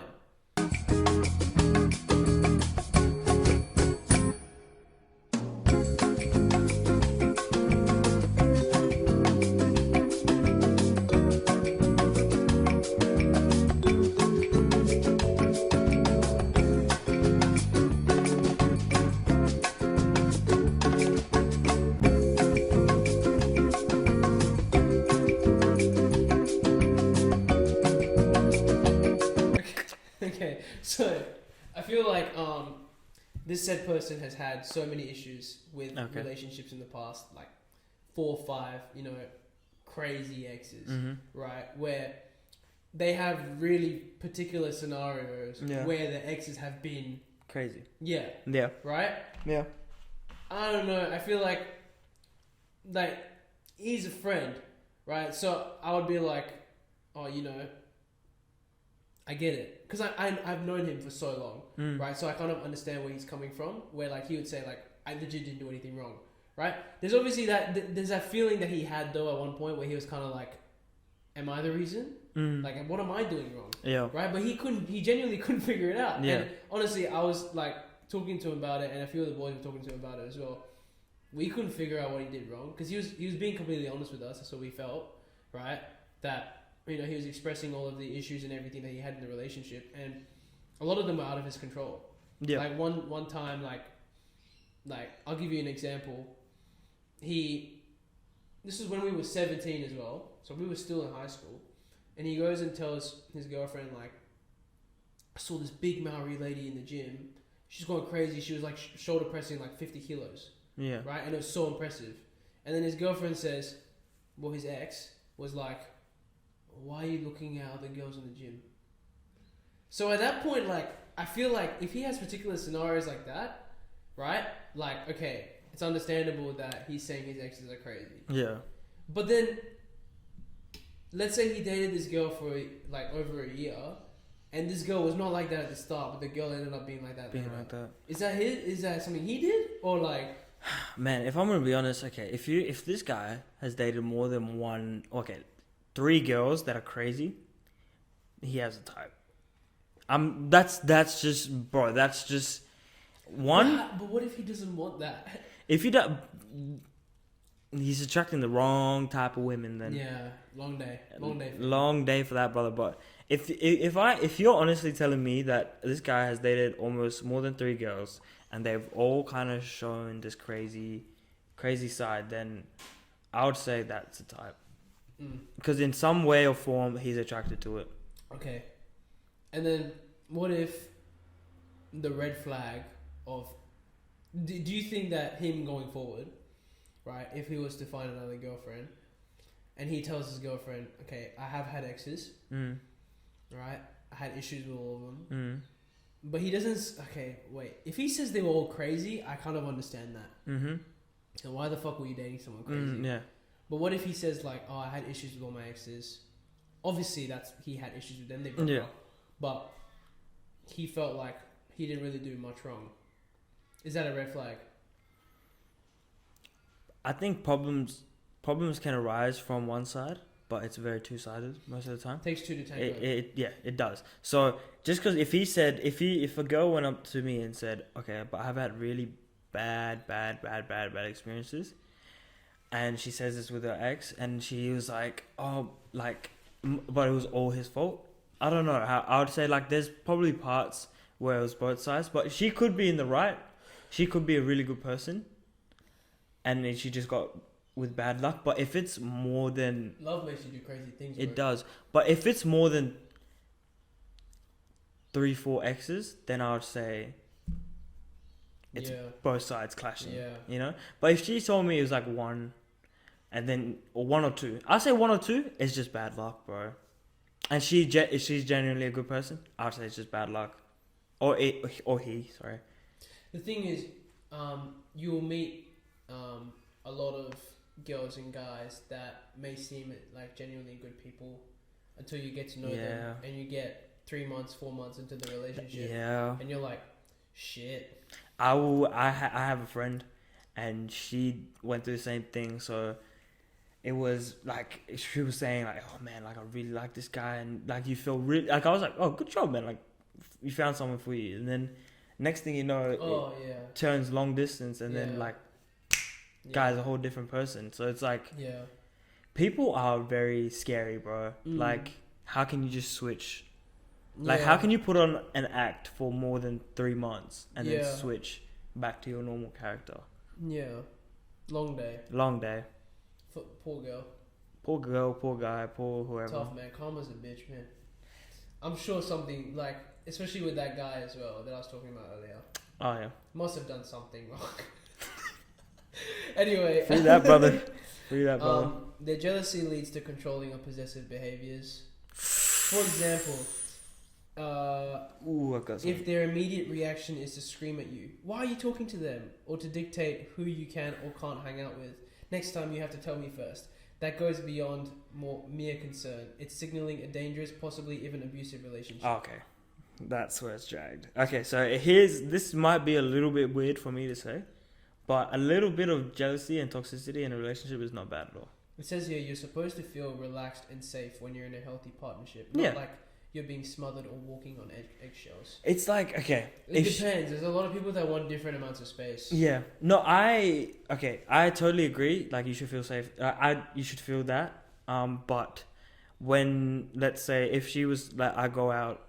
Okay, so I feel like this said person has had so many issues with relationships in the past, like 4 or 5, crazy exes, right? Where they have really particular scenarios Yeah. where the exes have been Crazy. yeah, Yeah. right? Yeah. I don't know. I feel like he's a friend, right? So I would be like, oh, you know, I get it, because I've known him for so long, right? So I kind of understand where he's coming from. Where like he would say like, I legit didn't do anything wrong, right? There's obviously there's that feeling that he had though at one point where he was kind of like, am I the reason? Like, what am I doing wrong? Yeah. Right? But he genuinely couldn't figure it out. Yeah. And honestly, I was like talking to him about it, and a few of the boys were talking to him about it as well. We couldn't figure out what he did wrong, because he was being completely honest with us. That's what we felt, right? That, you know, he was expressing all of the issues and everything that he had in the relationship, and a lot of them were out of his control. Yeah. Like one time, like I'll give you an example. This is when we were 17 as well, so we were still in high school, and he goes and tells his girlfriend, like, I saw this big Maori lady in the gym. She's going crazy. She was like shoulder pressing like 50 kilos. Yeah. Right? And it was so impressive. And then his girlfriend says, well, his ex was like, why are you looking at other girls in the gym? So at that point, like, I feel like if he has particular scenarios like that, right? Like, okay, it's understandable that he's saying his exes are crazy. Yeah. But then, let's say he dated this girl for like over a year, and this girl was not like that at the start, but the girl ended up being like that. Being later. like that. Is that something he did, or like? Man, if I'm gonna be honest, okay, if this guy has dated more than 3 girls that are crazy, he has a type. That's just, bro. That's just one. But what if he doesn't want that? If he does, he's attracting the wrong type of women. Then Yeah, long day. Long day for that, brother. But if you're honestly telling me that this guy has dated almost more than 3 girls, and they've all kind of shown this crazy side, then I would say that's a type. Because in some way or form, he's attracted to it. Okay. And then, what if the red flag of... Do you think that him going forward, right, if he was to find another girlfriend, and he tells his girlfriend, okay, I have had exes, right, I had issues with all of them, but he doesn't... Okay, wait. If he says they were all crazy, I kind of understand that. And why the fuck were you dating someone crazy? Yeah. But what if he says like, oh, I had issues with all my exes. Obviously, he had issues with them. They broke up. But he felt like he didn't really do much wrong. Is that a red flag? I think problems can arise from one side, but it's very two-sided most of the time. Takes two to tango. It does. So just because if a girl went up to me and said, okay, but I've had really bad experiences, and she says this with her ex, and she was like, oh, like, but it was all his fault. I don't know how I would say, like, there's probably parts where it was both sides, but she could be in the right. She could be a really good person, and then she just got with bad luck. But if it's more than... Love makes you do crazy things. It does. But if it's more than 3-4 exes, then I would say it's both sides clashing. Yeah. You know? But if she told me it was like 1, and then... Or 1 or 2. I'd say 1 or 2 is just bad luck, bro. And if she's genuinely a good person, I'd say it's just bad luck. Or he, sorry. The thing is, you'll meet a lot of girls and guys that may seem like genuinely good people until you get to know them, and you get 3 months, 4 months into the relationship, and you're like, shit. I have a friend, and she went through the same thing. So it was like she was saying like, oh man, like I really like this guy, and like you feel really like I was like, oh, good job, man, like you found someone for you, and then next thing you know, it turns long distance, and then like guy's a whole different person. So it's like, people are very scary, bro. Like, how can you just switch? Like, how can you put on an act for more than 3 months and then switch back to your normal character? Yeah. Long day. Long day. Poor girl. Poor girl, poor guy, poor whoever. Tough, man. Karma's a bitch, man. I'm sure something, like, especially with that guy as well that I was talking about earlier. Oh, yeah. Must have done something wrong. Anyway. Free that, brother. Free that, brother. Their jealousy leads to controlling or possessive behaviors. For example, Ooh, I got something. if their immediate reaction is to scream at you, why are you talking to them? Or to dictate who you can or can't hang out with. Next time you have to tell me first. That goes beyond mere concern. It's signaling a dangerous, possibly even abusive relationship. Okay. That's where it's dragged. Okay, so this might be a little bit weird for me to say, but a little bit of jealousy and toxicity in a relationship is not bad at all. It says here you're supposed to feel relaxed and safe when you're in a healthy partnership. Not like you're being smothered or walking on eggshells. It's like, okay. It depends. There's a lot of people that want different amounts of space. Yeah. No, I totally agree. Like, you should feel safe. You should feel that. But when, let's say, if she was, like, I go out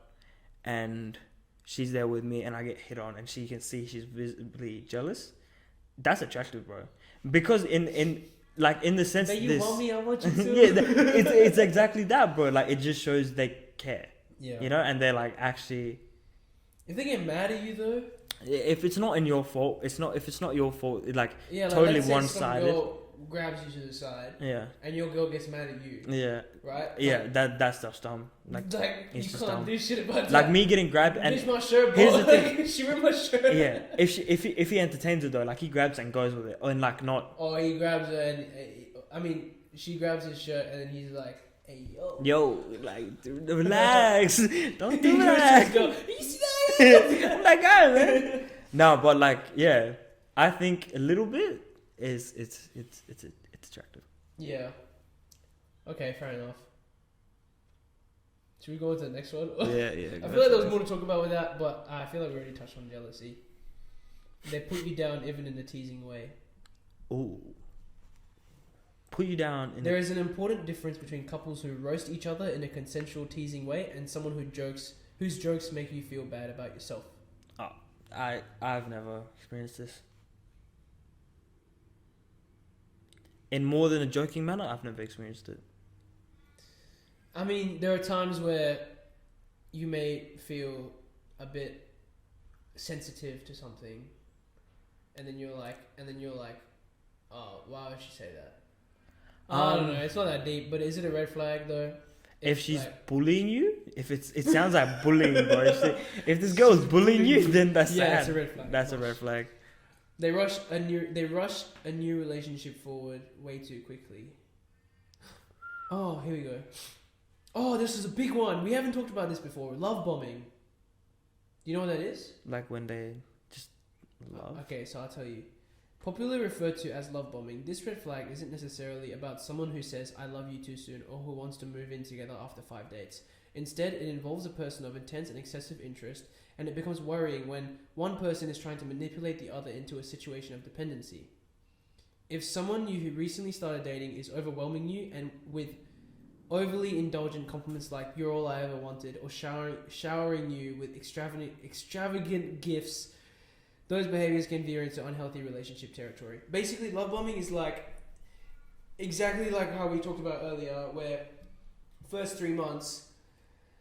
and she's there with me and I get hit on and she can see she's visibly jealous, that's attractive, bro. Because in the sense that you want me, I want you to. it's exactly that, bro. Like, it just shows they care. Yeah. You know, and they're like, actually, if they get mad at you though, if it's not your fault, if it's not your fault, like, like, totally one-sided. Girl grabs you to the side. Yeah. And your girl gets mad at you. Yeah. Right? Yeah, that stuff's dumb. Like you can't do shit about that. Like me getting grabbed and my shirt, here's the thing. She ripped my shirt. Yeah. If he entertains it though, like, he grabs and goes with it. And like, not, oh, he grabs her and she grabs his shirt and then he's like, hey, yo, like, dude, relax. Don't do that. You see that? I'm like, guy, man. No, but like, yeah, I think a little bit is it's attractive. Yeah. Okay, fair enough. Should we go on to the next one? Yeah. I feel like there was more to talk about with that, but I feel like we already touched on jealousy. They put you down even in a teasing way. Ooh. Put you down. There is an important difference between couples who roast each other in a consensual, teasing way and someone whose jokes make you feel bad about yourself. Oh, I've never experienced this. In more than a joking manner, I've never experienced it. I mean, there are times where you may feel a bit sensitive to something, and then you're like, oh, why would she say that? I don't know. It's not that deep, but is it a red flag though? If she's bullying you, it sounds like bullying, bro. If this girl is bullying you, then that's sad. That's a red flag. That's a red flag. They rush a new relationship forward way too quickly. Oh, here we go. Oh, this is a big one. We haven't talked about this before. Love bombing. Do you know what that is? Like when they just love. Okay, so I'll tell you. Popularly referred to as love bombing, this red flag isn't necessarily about someone who says I love you too soon or who wants to move in together after 5 dates. Instead, it involves a person of intense and excessive interest, and it becomes worrying when one person is trying to manipulate the other into a situation of dependency. If someone you who recently started dating is overwhelming you and with overly indulgent compliments like "you're all I ever wanted" or showering you with extravagant gifts, those behaviors can veer into unhealthy relationship territory. Basically, love bombing is like exactly like how we talked about earlier, where first 3 months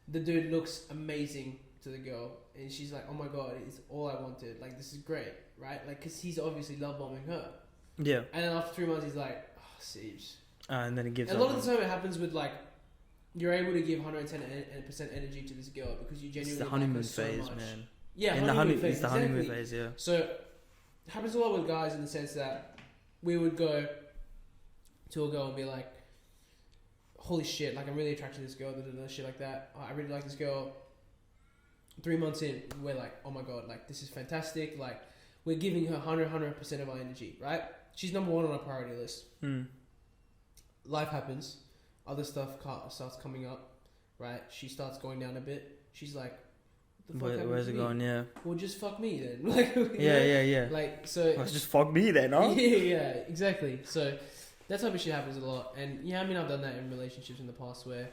the dude looks amazing to the girl and she's like, oh my god, it's all I wanted, like, this is great, right? Like, because he's obviously love bombing her. Yeah. And then after 3 months he's like, oh, siege. And then it gives a lot of the time it happens with, like, you're able to give 110% energy to this girl because you genuinely it's the honeymoon like her so phase, much. man. Yeah, it's the honeymoon exactly. phase, yeah. So it happens a lot with guys in the sense that we would go to a girl and be like, holy shit, like, I'm really attracted to this girl, shit like that. I really like this girl. 3 months in, we're like, oh my god, like, this is fantastic. Like, we're giving her 100% of our energy, right? She's number one on our priority list. Life happens. Other stuff starts coming up, right? She starts going down a bit. She's like, where's it going? Yeah. Well, just fuck me then. Like, yeah. Like, so. Well, just fuck me then, huh? Yeah, exactly. So that type of shit happens a lot, and yeah, I mean, I've done that in relationships in the past where,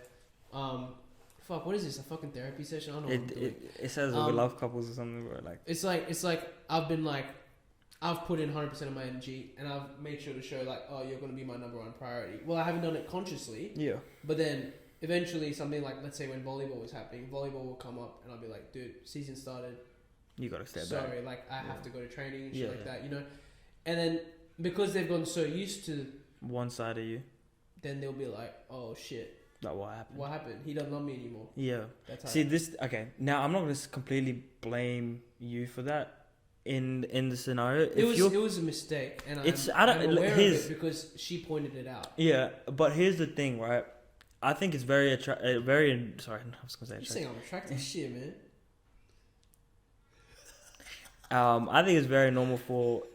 fuck, what is this? A fucking therapy session? I don't know what I'm doing. It says we love couples or something, bro. Like, it's like I've put in 100% of my energy, and I've made sure to show, like, oh, you're gonna be my number one priority. Well, I haven't done it consciously. Yeah. But then eventually, something like, let's say when volleyball was happening, volleyball will come up, and I'll be like, dude, season started. You gotta step back. Sorry, like, I have to go to training and shit like that, you know. And then because they've gotten so used to one side of you, then they'll be like, oh shit. Like what happened? What happened? He doesn't love me anymore. Yeah. That's how. See this. Okay. Now I'm not gonna completely blame you for that. In the scenario, it was a mistake, and I'm aware of it because she pointed it out. Yeah, but here's the thing, right? I think it's very sorry, I was gonna say. You're saying I'm attractive shit, man. I think it's very normal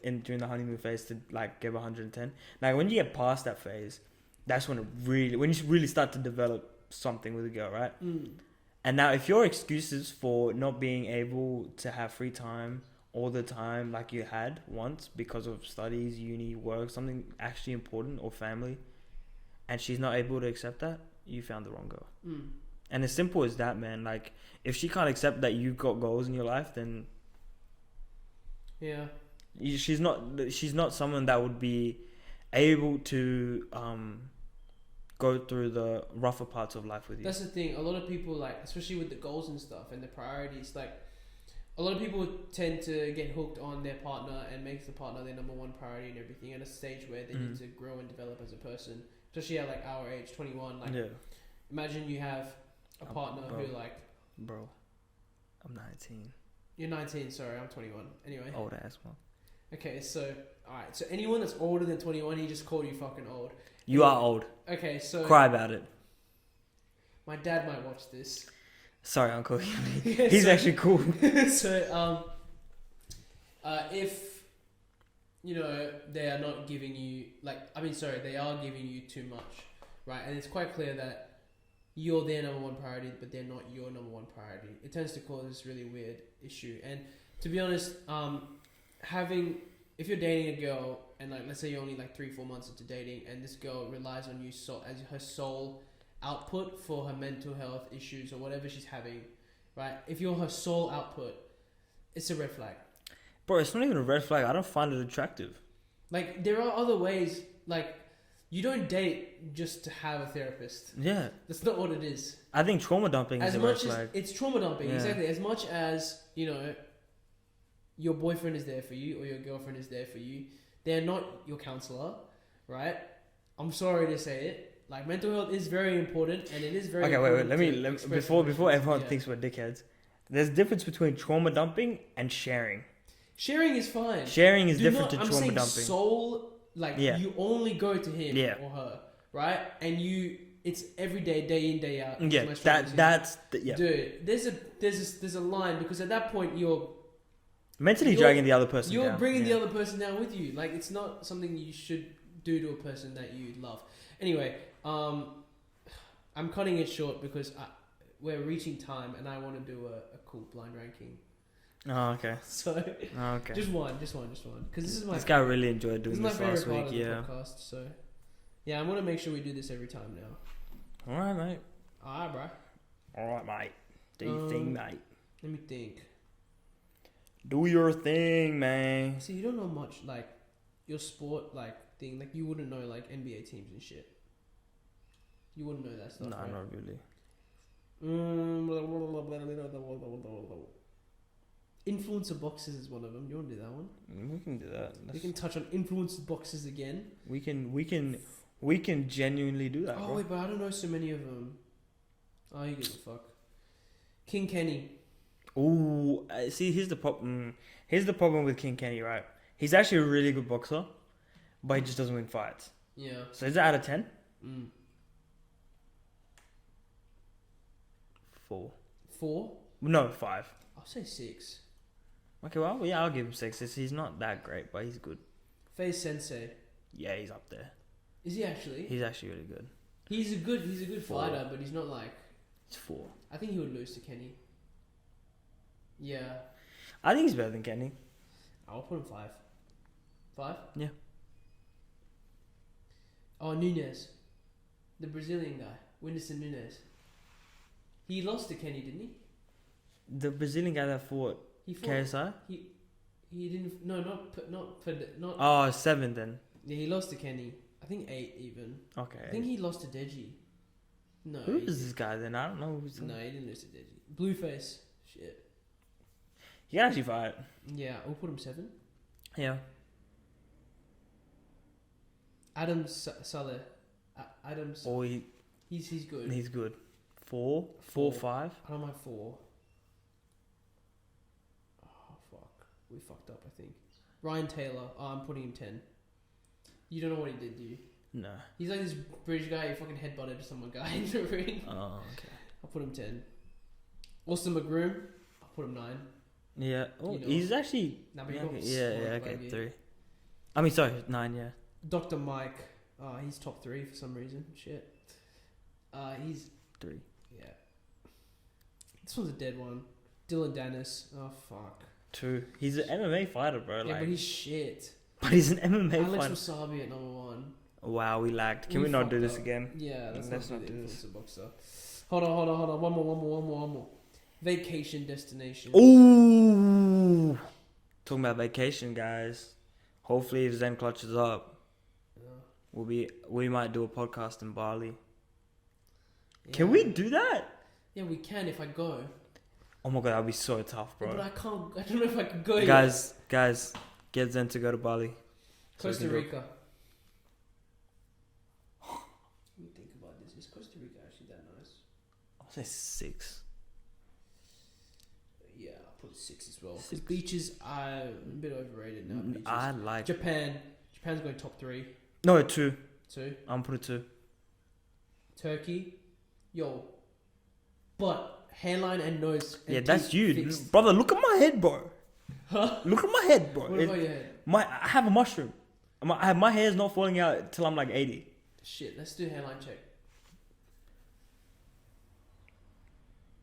during the honeymoon phase to like give 110. Like when you get past that phase, that's when you really start to develop something with a girl, right? And now if your excuses for not being able to have free time all the time like you had once because of studies, uni, work, something actually important, or family, and she's not able to accept that, you found the wrong girl. And as simple as that, man. Like if she can't accept that you got goals in your life, then yeah, she's not someone that would be able to go through the rougher parts of life with you. That's the thing. A lot of people, like, especially with the goals and stuff and the priorities, like a lot of people tend to get hooked on their partner and make the partner their number one priority and everything at a stage where they need to grow and develop as a person, especially at like our age, 21. Like, imagine you have a partner who like... Bro, I'm 19. You're 19, sorry, I'm 21. Anyway. Old ass one. Okay, so, alright, so anyone that's older than 21, he just called you fucking old. You are old. Okay, so... Cry about it. My dad might watch this. Sorry, Uncle. He's actually cool. So, if, you know, they are not giving you, they are giving you too much, right? And it's quite clear that you're their number one priority, but they're not your number one priority. It tends to cause this really weird issue. And to be honest, if you're dating a girl, and like, let's say you're only like 3-4 months into dating, and this girl relies on you as her sole output for her mental health issues or whatever she's having, right? If you're her sole output, it's a red flag. Bro, it's not even a red flag. I don't find it attractive. Like, there are other ways. Like, you don't date just to have a therapist. Yeah. That's not what it is. I think trauma dumping is a red flag. It's trauma dumping, exactly. As much as, you know, your boyfriend is there for you or your girlfriend is there for you, they're not your counselor, right? I'm sorry to say it. Like, mental health is very important, and it is very important. Let me before everyone thinks we're dickheads. There's a difference between trauma dumping and sharing. Sharing is fine. Sharing is different to trauma dumping. You only go to him or her, right? And it's every day in, day out. Yeah, Dude, there's a line, because at that point you're mentally dragging the other person down. You're bringing the other person down with you. Like, it's not something you should do to a person that you love. Anyway, I'm cutting it short because we're reaching time, and I want to do a cool blind ranking. Oh, okay. So, just one, because this guy really enjoyed doing this last week. Podcast, so yeah, I'm gonna make sure we do this every time now. All right, mate. All right, mate. Do your thing, mate. Let me think. Do your thing, man. See, you don't know much, like, your sport, like, thing. Like, you wouldn't know, like, NBA teams and shit. You wouldn't know that stuff, right? Not really. Influencer boxes is one of them. You want to do that one? We can do that. We can touch on influencer boxes again. We can genuinely do that. Oh, bro. wait, but I don't know so many of them. Oh, you give a fuck. King Kenny. Ooh, see, here's the problem. Here's the problem with King Kenny, right? He's actually a really good boxer, but he just doesn't win fights. Yeah. So is that out of 10? 4. 4? No, 5. I'll say 6. Okay, well, yeah, I'll give him 6. He's not that great, but he's good. Face Sensei. Yeah, he's up there. Is he actually? He's actually really good. He's a good fighter, but he's not like... It's 4. I think he would lose to Kenny. Yeah. I think he's better than Kenny. I'll put him 5. 5? Yeah. Oh, Nunes. The Brazilian guy. Whindersson Nunes. He lost to Kenny, didn't he? The Brazilian guy that fought KSI? He didn't... No, not... Oh, 7 then. Yeah, he lost to Kenny. I think 8 even. Okay. I think he lost to Deji. No. Who is this guy then? I don't know. No, he didn't lose to Deji. Blueface. Shit. He can actually fight. Yeah, we'll put him 7. Yeah. Adam Saleh. Adam. Oh, He's good. He's good. 4, 5. I don't mind 4. Oh fuck, we fucked up. I think Ryan Taylor. Oh, I'm putting him 10. You don't know what he did, do you? No. He's like this British guy who fucking headbutted some guy in the ring. Oh, okay. I'll put him 10. Austin McGroom. I'll put him 9. Yeah. Oh, You know. He's actually. Nah, but he Yeah, got okay, smoked, 3. I mean, sorry, 9. Yeah. Dr. Mike. He's top 3 for some reason. Shit. He's 3. yeah. This one's a dead one. Dylan Dennis. Oh fuck. 2. He's an MMA fighter, bro. Yeah, like, but he's shit. but he's an MMA Alex fighter. Wasabi at number 1. Wow, we lagged. Can we not fucked do this up. again? Yeah, Let's that's not not do the this. influencer boxer. Hold on. One more. Vacation destination. Ooh. Talking about vacation, guys. Hopefully, if Zen clutches up, Yeah. we might do a podcast in Bali. Yeah. Can we do that? Yeah, we can if I go. Oh my god, that'd be so tough, bro. But I can't. I don't know if I can go. Guys, get Zen to go to Bali. So we Costa can go. Rica. What do you think about this? Is Costa Rica actually that nice? I'll say 6. Yeah, I'll put 6 as well. 'Cause 6. beaches are a bit overrated now. Beaches. I like Japan. Japan's going top 3. No, 2. 2. I'm putting 2. Turkey. Yo. But hairline and nose. And Yeah, that's teeth you, fixed. brother. Look at my head, bro. Huh? Look at my head, bro. What about your head? I have a mushroom. My hair's not falling out till I'm like 80. Shit, let's do hairline check.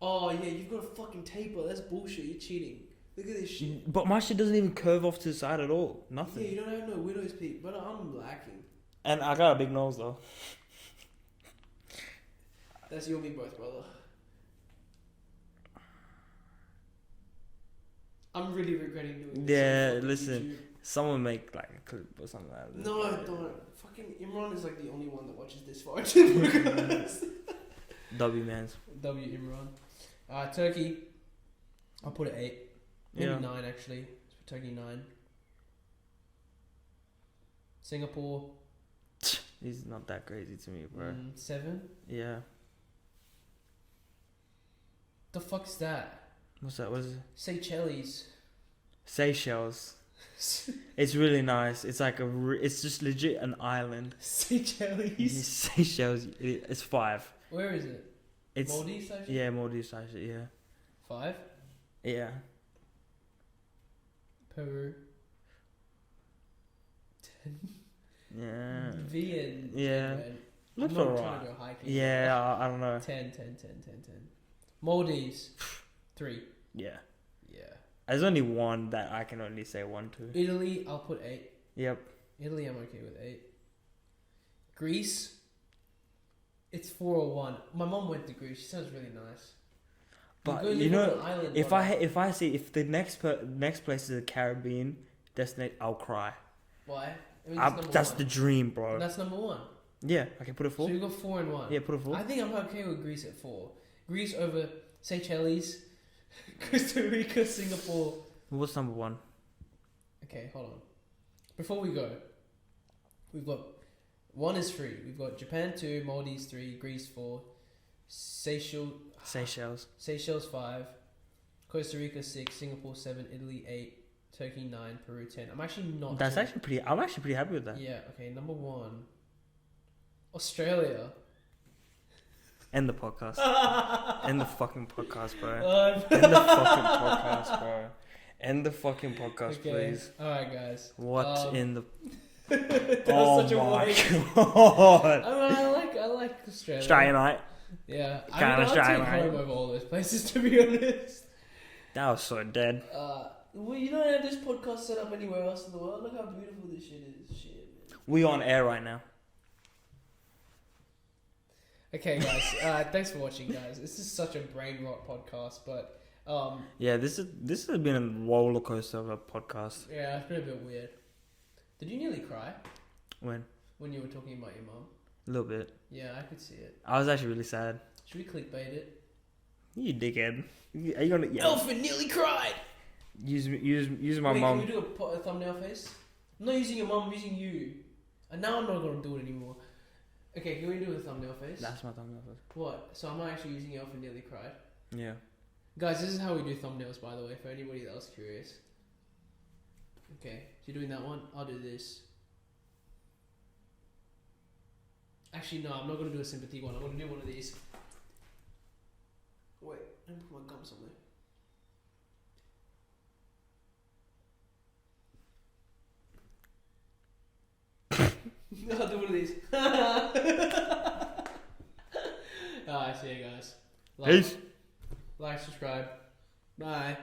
Oh yeah, you've got a fucking taper. That's bullshit. You're cheating. Look at this shit. But my shit doesn't even curve off to the side at all. Yeah, Nothing. you don't have no widow's peak, but I'm lacking. And I got a big nose though. That's you and me both, brother. I'm really regretting doing this. Yeah, on fucking listen. YouTube. Someone make like a clip or something like that. No, don't. Fucking Imran is like the only one that watches this far into the podcast. W mans. W Imran. Turkey. I'll put it 8. Maybe Yeah. 9 actually. Let's put Turkey 9. Singapore. He's not that crazy to me, bro. 7. Yeah. The fuck's that? What's that? What is it? Seychelles. Seychelles. It's really nice. It's like it's just legit an island. Seychelles. Seychelles. It's 5. Where is it? It's Maldives actually? yeah, Maldives actually. Yeah. 5. Yeah. Peru. 10. Yeah. Vietnam. Yeah. Looks I'm not alright. trying to go hiking. Yeah, I don't know. 10. Maldives. 3. Yeah. Yeah. There's only one that I can only say 1 to. Italy, I'll put 8. Yep. Italy, I'm okay with 8. Greece, it's 4 or 1. My mom went to Greece. She sounds really nice. But go you live on know, an island, if brother. I see if the next place is a Caribbean destination, I'll cry. Why? I mean, That's one. the dream, bro. That's number 1. Yeah, I can put a 4. So you got 4 and 1. Yeah, put a 4. I think I'm okay with Greece at 4. Greece over Seychelles, Costa Rica, Singapore. What's number 1? Okay, hold on. Before we go, we've got 1 is 3. We've got Japan 2, Maldives 3, Greece 4, Seychelles. 5, Costa Rica 6, Singapore 7, Italy 8, Turkey 9, Peru 10. I'm actually not. That's sure. actually pretty. I'm actually pretty happy with that. Yeah. Okay. Number 1, Australia. End the podcast. End the fucking podcast, bro. Oh, End the fucking podcast, bro. End the fucking podcast, okay. please. All right, guys. What in the? That Oh was such a my waste. god! I mean, I like Australia. Australia, mate. Yeah. I Kinda mean, I'll Australia, take mate. home over all those places, to be honest. That was so dead. Well, you don't have this podcast set up anywhere else in the world. Look how beautiful this shit is. Shit, man. We on air right now. Okay, guys. Thanks for watching, guys. This is such a brain rot podcast, but Yeah, this has been a roller coaster of a podcast. yeah, it's been a bit weird. Did you nearly cry When when you were talking about your mum? a little bit, Yeah, I could see it. I was actually really sad. Should we clickbait it? You dickhead. Are you gonna Elephant nearly cried. use my Wait, mum? can we do a thumbnail face? I'm not using your mum. I'm using you. And now I'm not gonna do it anymore. Okay, can we do a thumbnail face? That's my thumbnail face. What? So I'm actually using Elf and Nearly Cried. Yeah. Guys, this is how we do thumbnails, by the way, for anybody that was curious. Okay, so you're doing that one? I'll do this. Actually, no, I'm not going to do a sympathy one. I'm going to do one of these. Wait, let me put my gum somewhere. I'll do one of these. Alright, see you guys. Peace. Like, subscribe. Bye.